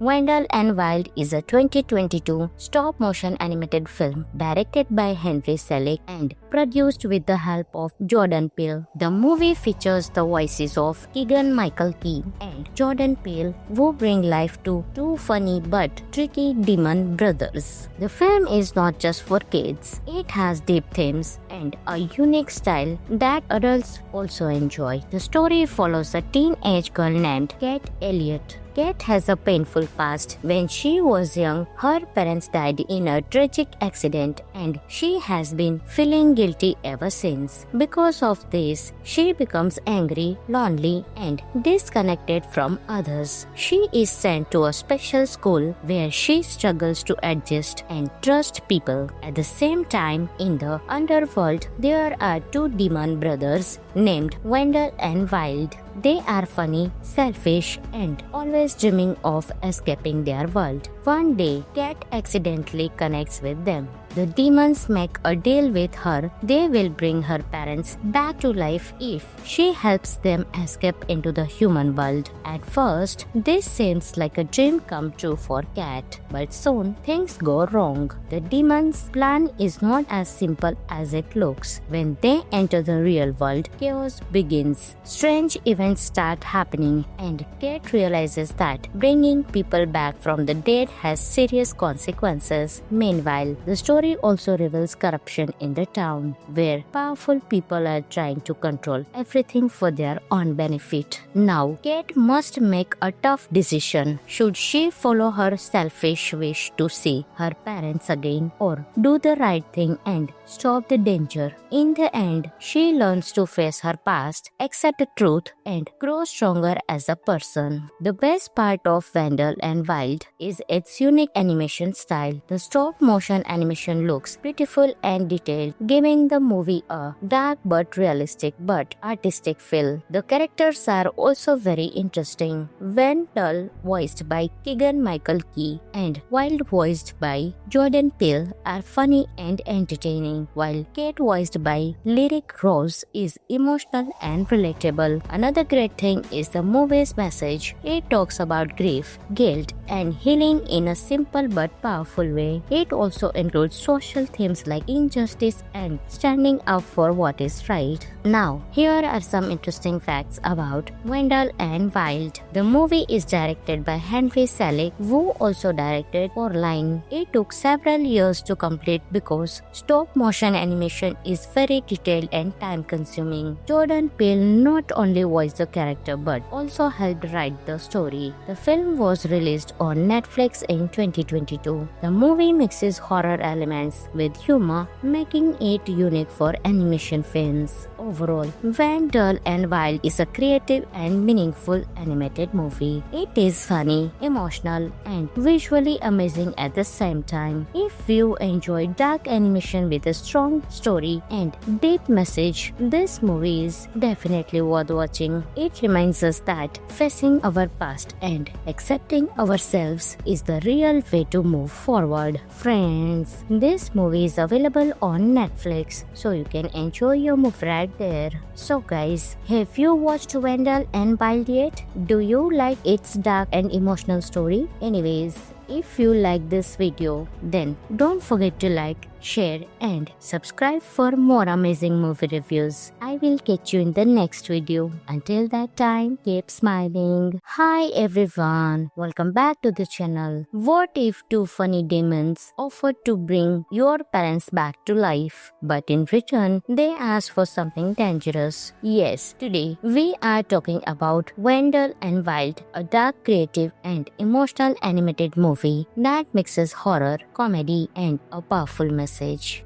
Wendell and Wild is a 2022 stop-motion animated film directed by Henry Selick and produced with the help of Jordan Peele. The movie features the voices of Keegan-Michael Key and Jordan Peele, who bring life to two funny but tricky demon brothers. The film is not just for kids. It has deep themes and a unique style that adults also enjoy. The story follows a teenage girl named Kate Elliott. Kate has a painful past. When she was young, her parents died in a tragic accident and she has been feeling guilty ever since. Because of this, she becomes angry, lonely and disconnected from others. She is sent to a special school where she struggles to adjust and trust people. At the same time, in the underworld, there are two demon brothers named Wendell and Wild. They are funny, selfish, and always dreaming of escaping their world. One day, Cat accidentally connects with them. The demons make a deal with her. They will bring her parents back to life if she helps them escape into the human world. At first, this seems like a dream come true for Cat, but soon things go wrong. The demons' plan is not as simple as it looks. When they enter the real world, chaos begins. Strange events start happening, and Cat realizes that bringing people back from the dead has serious consequences. Meanwhile, the story also reveals corruption in the town, where powerful people are trying to control everything for their own benefit. Now, Kate must make a tough decision. Should she follow her selfish wish to see her parents again, or do the right thing and stop the danger? In the end, she learns to face her past, accept the truth, and grow stronger as a person. The best part of Wendell and Wild is its unique animation style. The stop-motion animation looks beautiful and detailed, giving the movie a dark but realistic but artistic feel. The characters are also very interesting. Wendell, voiced by Keegan-Michael Key, and Wild, voiced by Jordan Peele, are funny and entertaining, while Kate, voiced by Lyric Rose, is emotional and relatable. Another great thing is the movie's message. It talks about grief, guilt, and healing in a simple but powerful way. It also includes social themes like injustice and standing up for what is right. Now, here are some interesting facts about Wendell and Wild. The movie is directed by Henry Selick, who also directed Coraline. It took several years to complete because stop-motion animation is very detailed and time-consuming. Jordan Peele not only voiced the character but also helped write the story. The film was released on Netflix in 2022. The movie mixes horror elements with humor, making it unique for animation fans. Overall, Wendell and Wild is a creative and meaningful animated movie. It is funny, emotional, and visually amazing at the same time. If you enjoy dark animation with a strong story and deep message, this movie is definitely worth watching. It reminds us that facing our past and accepting ourselves is the real way to move forward. Friends, this movie is available on Netflix, so you can enjoy your movie right there. So guys, have you watched Wendell and Wild yet? Do you like its dark and emotional story? Anyways, if you like this video, then don't forget to like, share and subscribe for more amazing movie reviews. I will catch you in the next video. Until that time, keep smiling. Hi everyone, welcome back to the channel. What if two funny demons offered to bring your parents back to life, but in return they asked for something dangerous? Yes, today we are talking about Wendell and Wild, a dark, creative and emotional animated movie that mixes horror, comedy and a powerful message.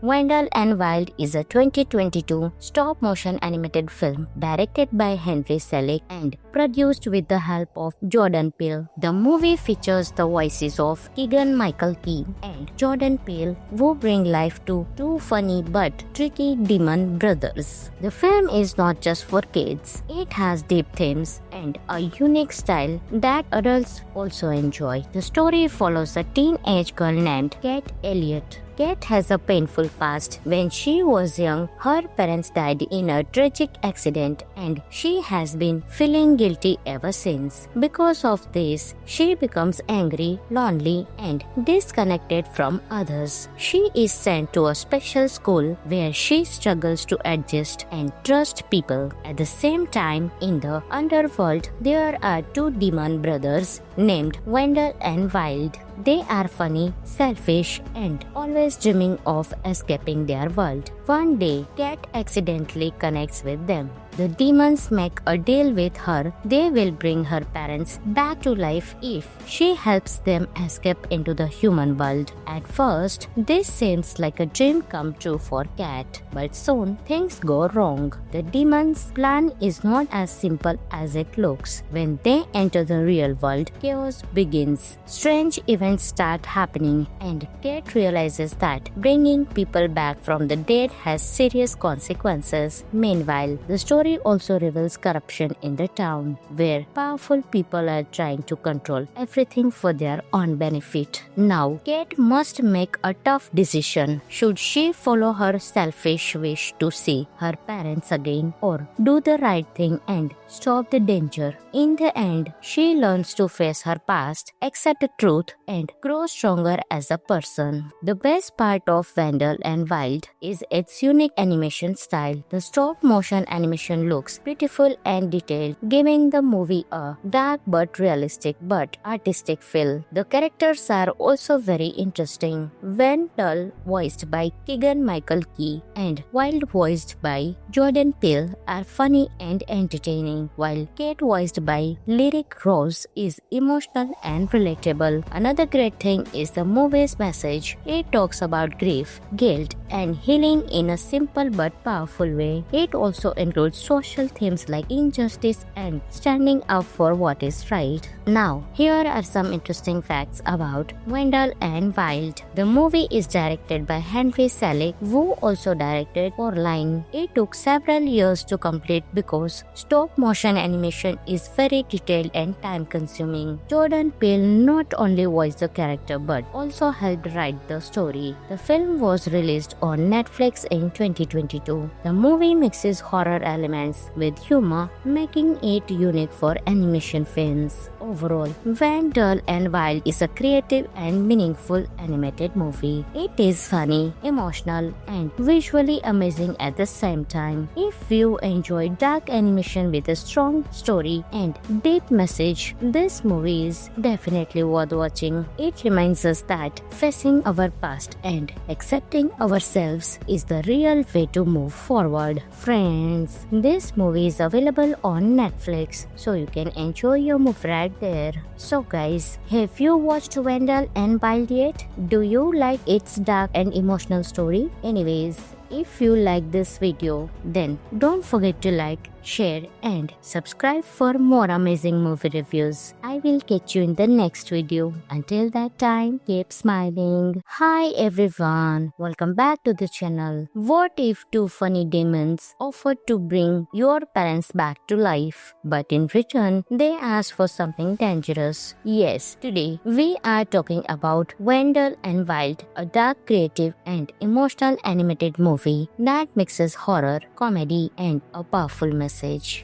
Wendell and Wild is a 2022 stop-motion animated film directed by Henry Selick and produced with the help of Jordan Peele. The movie features the voices of Keegan-Michael Key and Jordan Peele, who bring life to two funny but tricky demon brothers. The film is not just for kids. It has deep themes and a unique style that adults also enjoy. The story follows a teenage girl named Kate Elliott. Kate has a painful past. When she was young, her parents died in a tragic accident and she has been feeling guilty ever since. Because of this, she becomes angry, lonely and disconnected from others. She is sent to a special school where she struggles to adjust and trust people. At the same time, in the underworld, there are two demon brothers named Wendell and Wild. They are funny, selfish, and always dreaming of escaping their world. One day, Cat accidentally connects with them. The demons make a deal with her. They will bring her parents back to life if she helps them escape into the human world. At first, this seems like a dream come true for Cat, but soon things go wrong. The demons' plan is not as simple as it looks. When they enter the real world, chaos begins. Strange events start happening, and Cat realizes that bringing people back from the dead has serious consequences. Meanwhile, the story also reveals corruption in the town, where powerful people are trying to control everything for their own benefit. Now, Kate must make a tough decision. Should she follow her selfish wish to see her parents again, or do the right thing and stop the danger? In the end, she learns to face her past, accept the truth, and grow stronger as a person. The best part of Wendell and Wild is its unique animation style. The stop-motion animation looks beautiful and detailed, giving the movie a dark but realistic but artistic feel. The characters are also very interesting. Wendell, voiced by Keegan-Michael Key, and Wild, voiced by Jordan Peele, are funny and entertaining, while Kate, voiced by Lyric Rose, is emotional and relatable. Another great thing is the movie's message. It talks about grief, guilt, and healing in a simple but powerful way. It also includes social themes like injustice and standing up for what is right. Now, here are some interesting facts about Wendell and Wild. The movie is directed by Henry Selick, who also directed Coraline. It took several years to complete because stop-motion animation is very detailed and time-consuming. Jordan Peele not only voiced the character but also helped write the story. The film was released on Netflix in 2022. The movie mixes horror elements with humor, making it unique for animation fans. Overall, Wendell and Wild is a creative and meaningful animated movie. It is funny, emotional, and visually amazing at the same time. If you enjoy dark animation with a strong story and deep message, this movie is definitely worth watching. It reminds us that facing our past and accepting ourselves is the real way to move forward. Friends, this movie is available on Netflix, so you can enjoy your movie right there. So guys, have you watched Wendell and Wild yet? Do you like its dark and emotional story? Anyways, If you like this video, then don't forget to like, share and subscribe for more amazing movie reviews. I will catch you in the next video. Until that time, keep smiling. Hi everyone, welcome back to the channel. What if two funny demons offered to bring your parents back to life, but in return, they asked for something dangerous? Yes, today we are talking about Wendell and Wild, a dark, creative and emotional animated movie that mixes horror, comedy and a powerful message.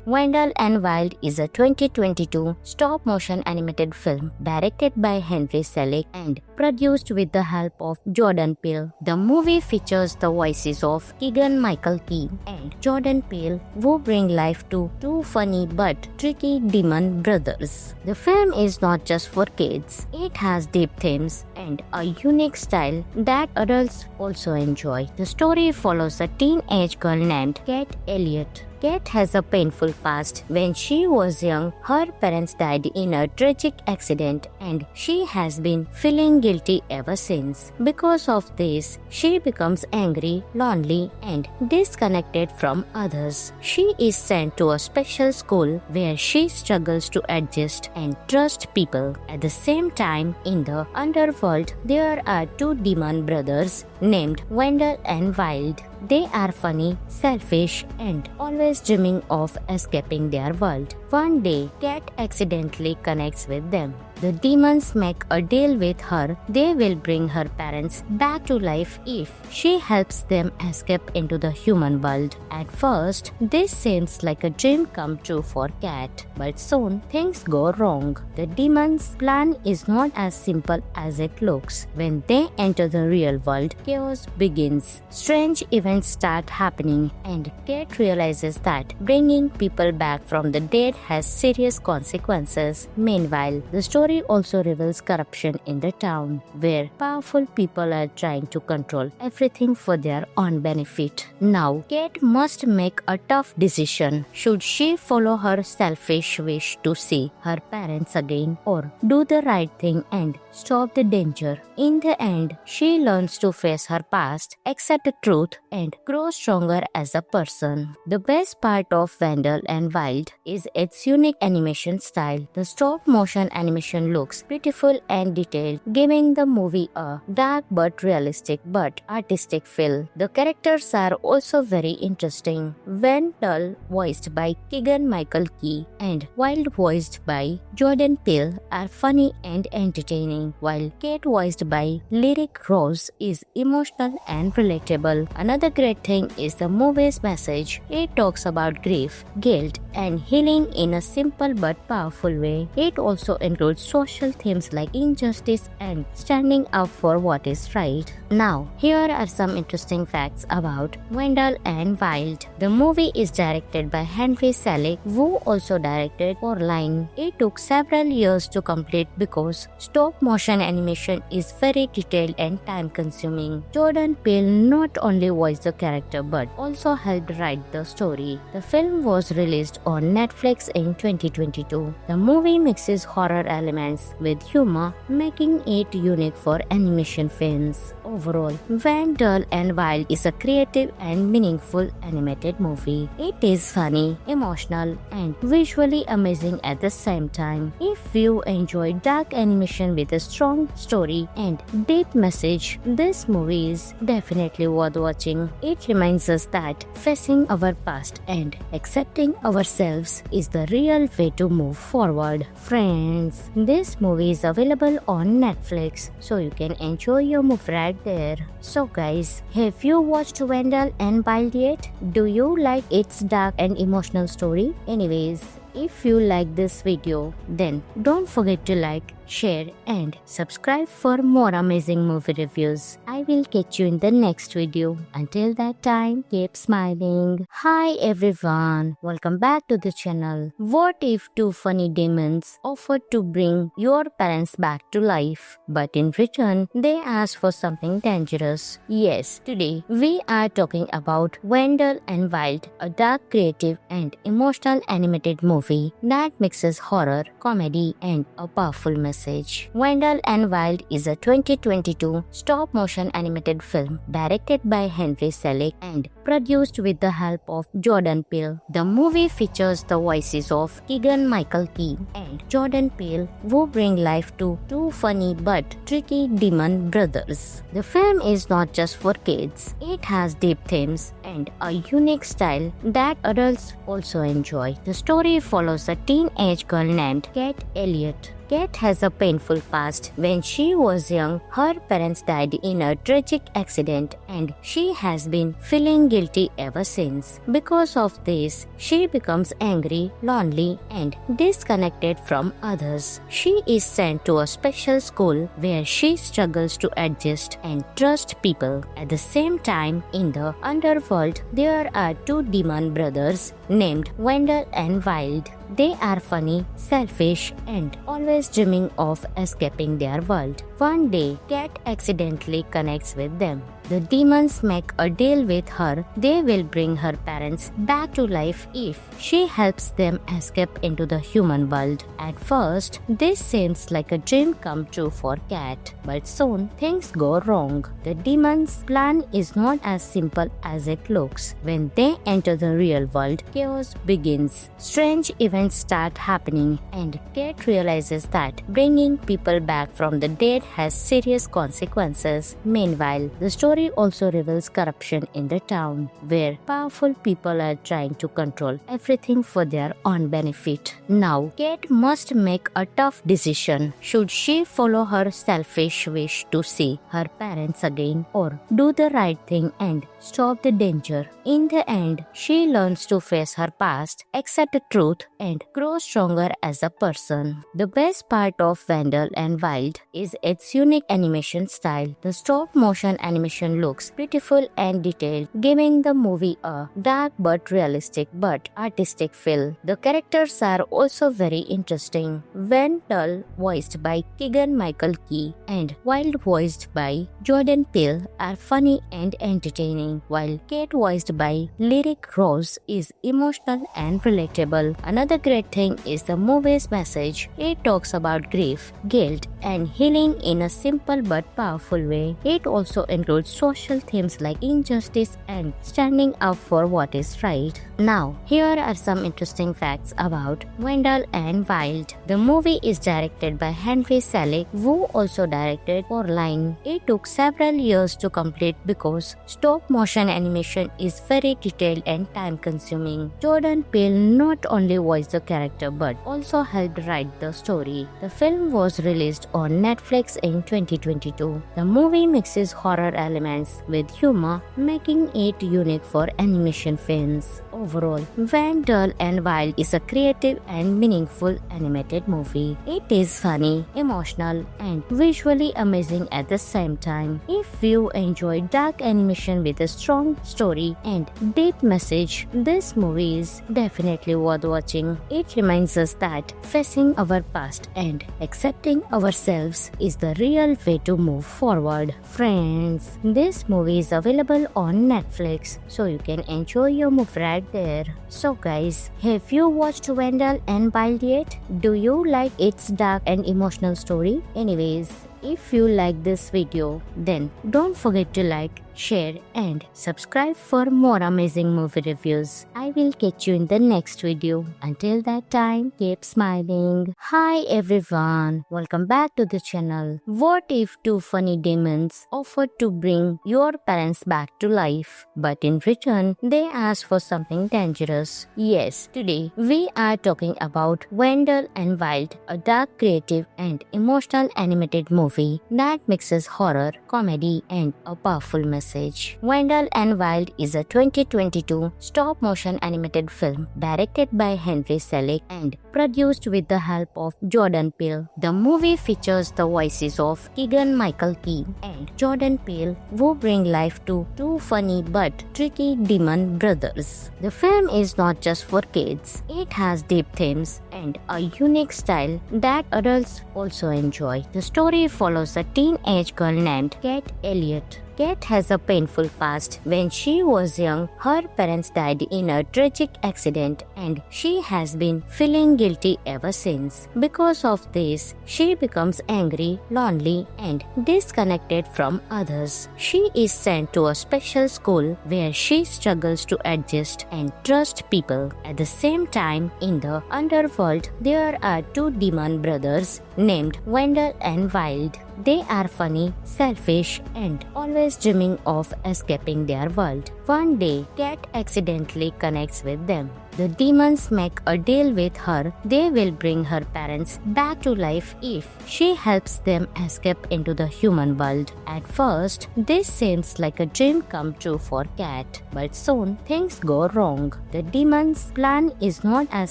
Wendell and Wild is a 2022 stop-motion animated film directed by Henry Selick and produced with the help of Jordan Peele. The movie features the voices of Keegan-Michael Key and Jordan Peele, who bring life to two funny but tricky demon brothers. The film is not just for kids. It has deep themes and a unique style that adults also enjoy. The story follows a teenage girl named Kate Elliott. Kate has a painful past. When she was young, her parents died in a tragic accident and she has been feeling guilty ever since. Because of this, she becomes angry, lonely and disconnected from others. She is sent to a special school where she struggles to adjust and trust people. At the same time, in the underworld, there are two demon brothers named Wendell and Wild. They are funny, selfish, and always dreaming of escaping their world. One day, Cat accidentally connects with them. The demons make a deal with her. They will bring her parents back to life if she helps them escape into the human world. At first, this seems like a dream come true for Cat, but soon things go wrong. The demons' plan is not as simple as it looks. When they enter the real world, chaos begins. Strange events start happening, and Cat realizes that bringing people back from the dead has serious consequences. Meanwhile, the story also reveals corruption in the town, where powerful people are trying to control everything for their own benefit. Now, Kate must make a tough decision. Should she follow her selfish wish to see her parents again, or do the right thing and stop the danger? In the end, she learns to face her past, accept the truth, and grow stronger as a person. The best part of Wendell and Wild is its unique animation style. The stop-motion animation looks beautiful and detailed, giving the movie a dark but realistic but artistic feel. The characters are also very interesting. Wendell, voiced by Keegan-Michael Key, and Wild, voiced by Jordan Peele, are funny and entertaining, while Kate, voiced by Lyric Rose, is emotional and relatable. Another great thing is the movie's message. It talks about grief, guilt, and healing in a simple but powerful way. It also includes social themes like injustice and standing up for what is right. Now, here are some interesting facts about Wendell and Wild. The movie is directed by Henry Selick, who also directed Coraline. It took several years to complete because stop-motion animation is very detailed and time-consuming. Jordan Peele not only voiced the character but also helped write the story. The film was released on Netflix in 2022. The movie mixes horror elements with humor, making it unique for animation fans. Overall, Wendell and Wild is a creative and meaningful animated movie. It is funny, emotional, and visually amazing at the same time. If you enjoy dark animation with a strong story and deep message, this movie is definitely worth watching. It reminds us that facing our past and accepting ourselves is the real way to move forward. Friends, this movie is available on Netflix, so you can enjoy your movie right there. So guys, have you watched Wendell and Wild yet? Do you like its dark and emotional story? Anyways, if you like this video, then don't forget to like, share and subscribe for more amazing movie reviews. I will catch you in the next video. Until that time, keep smiling. Hi everyone, welcome back to the channel. What if two funny demons offered to bring your parents back to life, but in return, they asked for something dangerous? Yes, today we are talking about Wendell and Wild, a dark, creative and emotional animated movie movie that mixes horror, comedy, and a powerful message. Wendell and Wild is a 2022 stop-motion animated film directed by Henry Selick and produced with the help of Jordan Peele. The movie features the voices of Keegan-Michael Key and Jordan Peele, who bring life to two funny but tricky demon brothers. The film is not just for kids. It has deep themes and a unique style that adults also enjoy. The story follows a teenage girl named Kat Elliott. Kat has a painful past. When she was young, her parents died in a tragic accident and she has been feeling guilty ever since. Because of this, she becomes angry, lonely, and disconnected from others. She is sent to a special school where she struggles to adjust and trust people. At the same time, in the underworld, there are two demon brothers named Wendell and Wild. They are funny, selfish, and always dreaming of escaping their world. One day, Kat accidentally connects with them. The demons make a deal with her. They will bring her parents back to life if she helps them escape into the human world. At first, this seems like a dream come true for Kat, but soon things go wrong. The demons' plan is not as simple as it looks. When they enter the real world, chaos begins. Strange events start happening, and Kat realizes that bringing people back from the dead has serious consequences. Meanwhile, the story also reveals corruption in the town, where powerful people are trying to control everything for their own benefit. Now, Kat must make a tough decision. Should she follow her selfish wish to see her parents again, or do the right thing and stop the danger? In the end, she learns to face her past, accept the truth, and grow stronger as a person. The best part of Wendell and Wild is its unique animation style. The stop-motion animation looks beautiful and detailed, giving the movie a dark but realistic but artistic feel. The characters are also very interesting. Wendell, voiced by Keegan-Michael Key, and Wild, voiced by Jordan Peele, are funny and entertaining, while Kat, voiced by Lyric Rose, is emotional and relatable. Another great thing is the movie's message. It talks about grief, guilt, and healing in a simple but powerful way. It also includes social themes like injustice and standing up for what is right. Now, here are some interesting facts about Wendell and Wild. The movie is directed by Henry Selick, who also directed Coraline. It took several years to complete because stop-motion animation is very detailed and time-consuming. Jordan Peele not only voiced the character but also helped write the story. The film was released on Netflix in 2022. The movie mixes horror elements with humor, making it unique for animation fans. Overall, Wendell and Wild is a creative and meaningful animated movie. It is funny, emotional, and visually amazing at the same time. If you enjoy dark animation with a strong story and deep message, this movie is definitely worth watching. It reminds us that facing our past and accepting ourselves is the real way to move forward. Friends, this movie is available on Netflix, so you can enjoy your movie right there. So guys, have you watched Wendell and Wild yet? Do you like its dark and emotional story? Anyways, if you like this video, then don't forget to like, share, and subscribe for more amazing movie reviews. I will catch you in the next video. Until that time, keep smiling. Hi everyone, welcome back to the channel. What if two funny demons offered to bring your parents back to life, but in return, they asked for something dangerous? Yes, today we are talking about Wendell and Wild, a dark, creative, and emotional animated movie that mixes horror, comedy, and a powerful message. Wendell and Wild is a 2022 stop-motion animated film directed by Henry Selick and produced with the help of Jordan Peele. The movie features the voices of Keegan-Michael Key and Jordan Peele, who bring life to two funny but tricky demon brothers. The film is not just for kids. It has deep themes and a unique style that adults also enjoy. The story follows a teenage girl named Kat Elliott. Kate has a painful past. When she was young, her parents died in a tragic accident and she has been feeling guilty ever since. Because of this, she becomes angry, lonely, and disconnected from others. She is sent to a special school where she struggles to adjust and trust people. At the same time, in the underworld, there are two demon brothers named Wendell and Wild. They are funny, selfish, and always dreaming of escaping their world. One day, Cat accidentally connects with them. The demons make a deal with her. They will bring her parents back to life if she helps them escape into the human world. At first, this seems like a dream come true for Cat, but soon things go wrong. The demons' plan is not as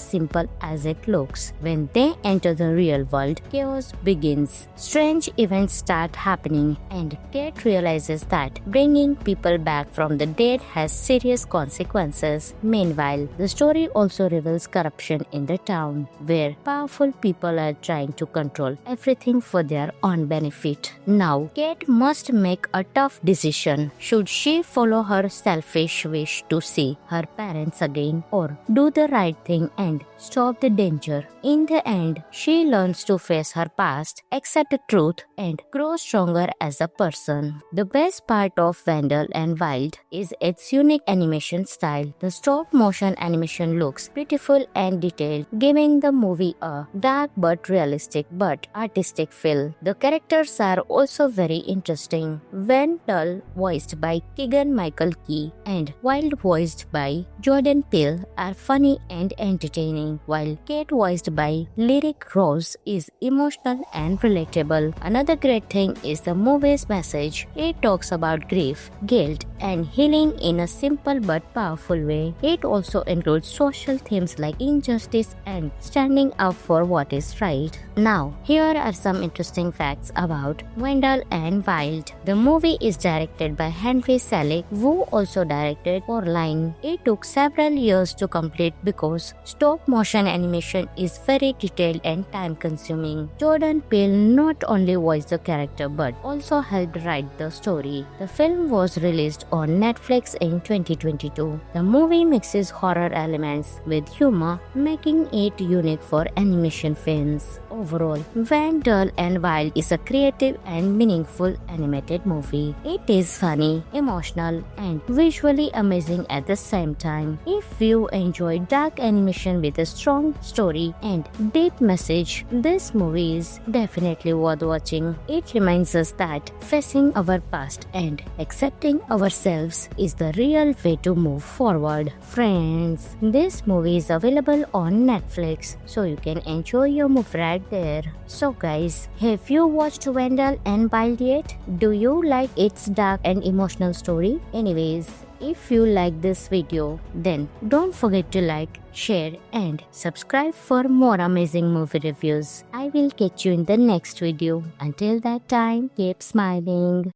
simple as it looks. When they enter the real world, chaos begins. Strange events start happening, and Cat realizes that bringing people back from the dead has serious consequences. Meanwhile, the story also reveals corruption in the town, where powerful people are trying to control everything for their own benefit. Now, Kate must make a tough decision. Should she follow her selfish wish to see her parents again, or do the right thing and stop the danger? In the end, she learns to face her past, accept the truth, and grow stronger as a person. The best part of Wendell and Wild is its unique animation style. The stop-motion animation looks beautiful and detailed, giving the movie a dark but realistic but artistic feel. The characters are also very interesting. Wendell, voiced by Keegan-Michael Key, and Wild, voiced by Jordan Peele, are funny and entertaining, while Kate, voiced by Lyric Rose, is emotional and relatable. Another great thing is the movie's message. It talks about grief, guilt, and healing in a simple but powerful way. It also includes social themes like injustice and standing up for what is right. Now, here are some interesting facts about Wendell and Wild. The movie is directed by Henry Selick, who also directed Coraline. It took several years to complete because stop-motion animation is very detailed and time-consuming. Jordan Peele not only voiced the character but also helped write the story. The film was released on Netflix in 2022. The movie mixes horror elements with humor, making it unique for animation fans. Overall, Wendell and Wild is a creative and meaningful animated movie. It is funny, emotional, and visually amazing at the same time. If you enjoy dark animation with a strong story and deep message, this movie is definitely worth watching. It reminds us that facing our past and accepting ourselves is the real way to move forward. Friends, this movie is available on Netflix, so you can enjoy your movie right there. So guys, have you watched Wendell and Wild yet? Do you like its dark and emotional story? Anyways, if you like this video, then don't forget to like, share, and subscribe for more amazing movie reviews. I will catch you in the next video. Until that time, keep smiling.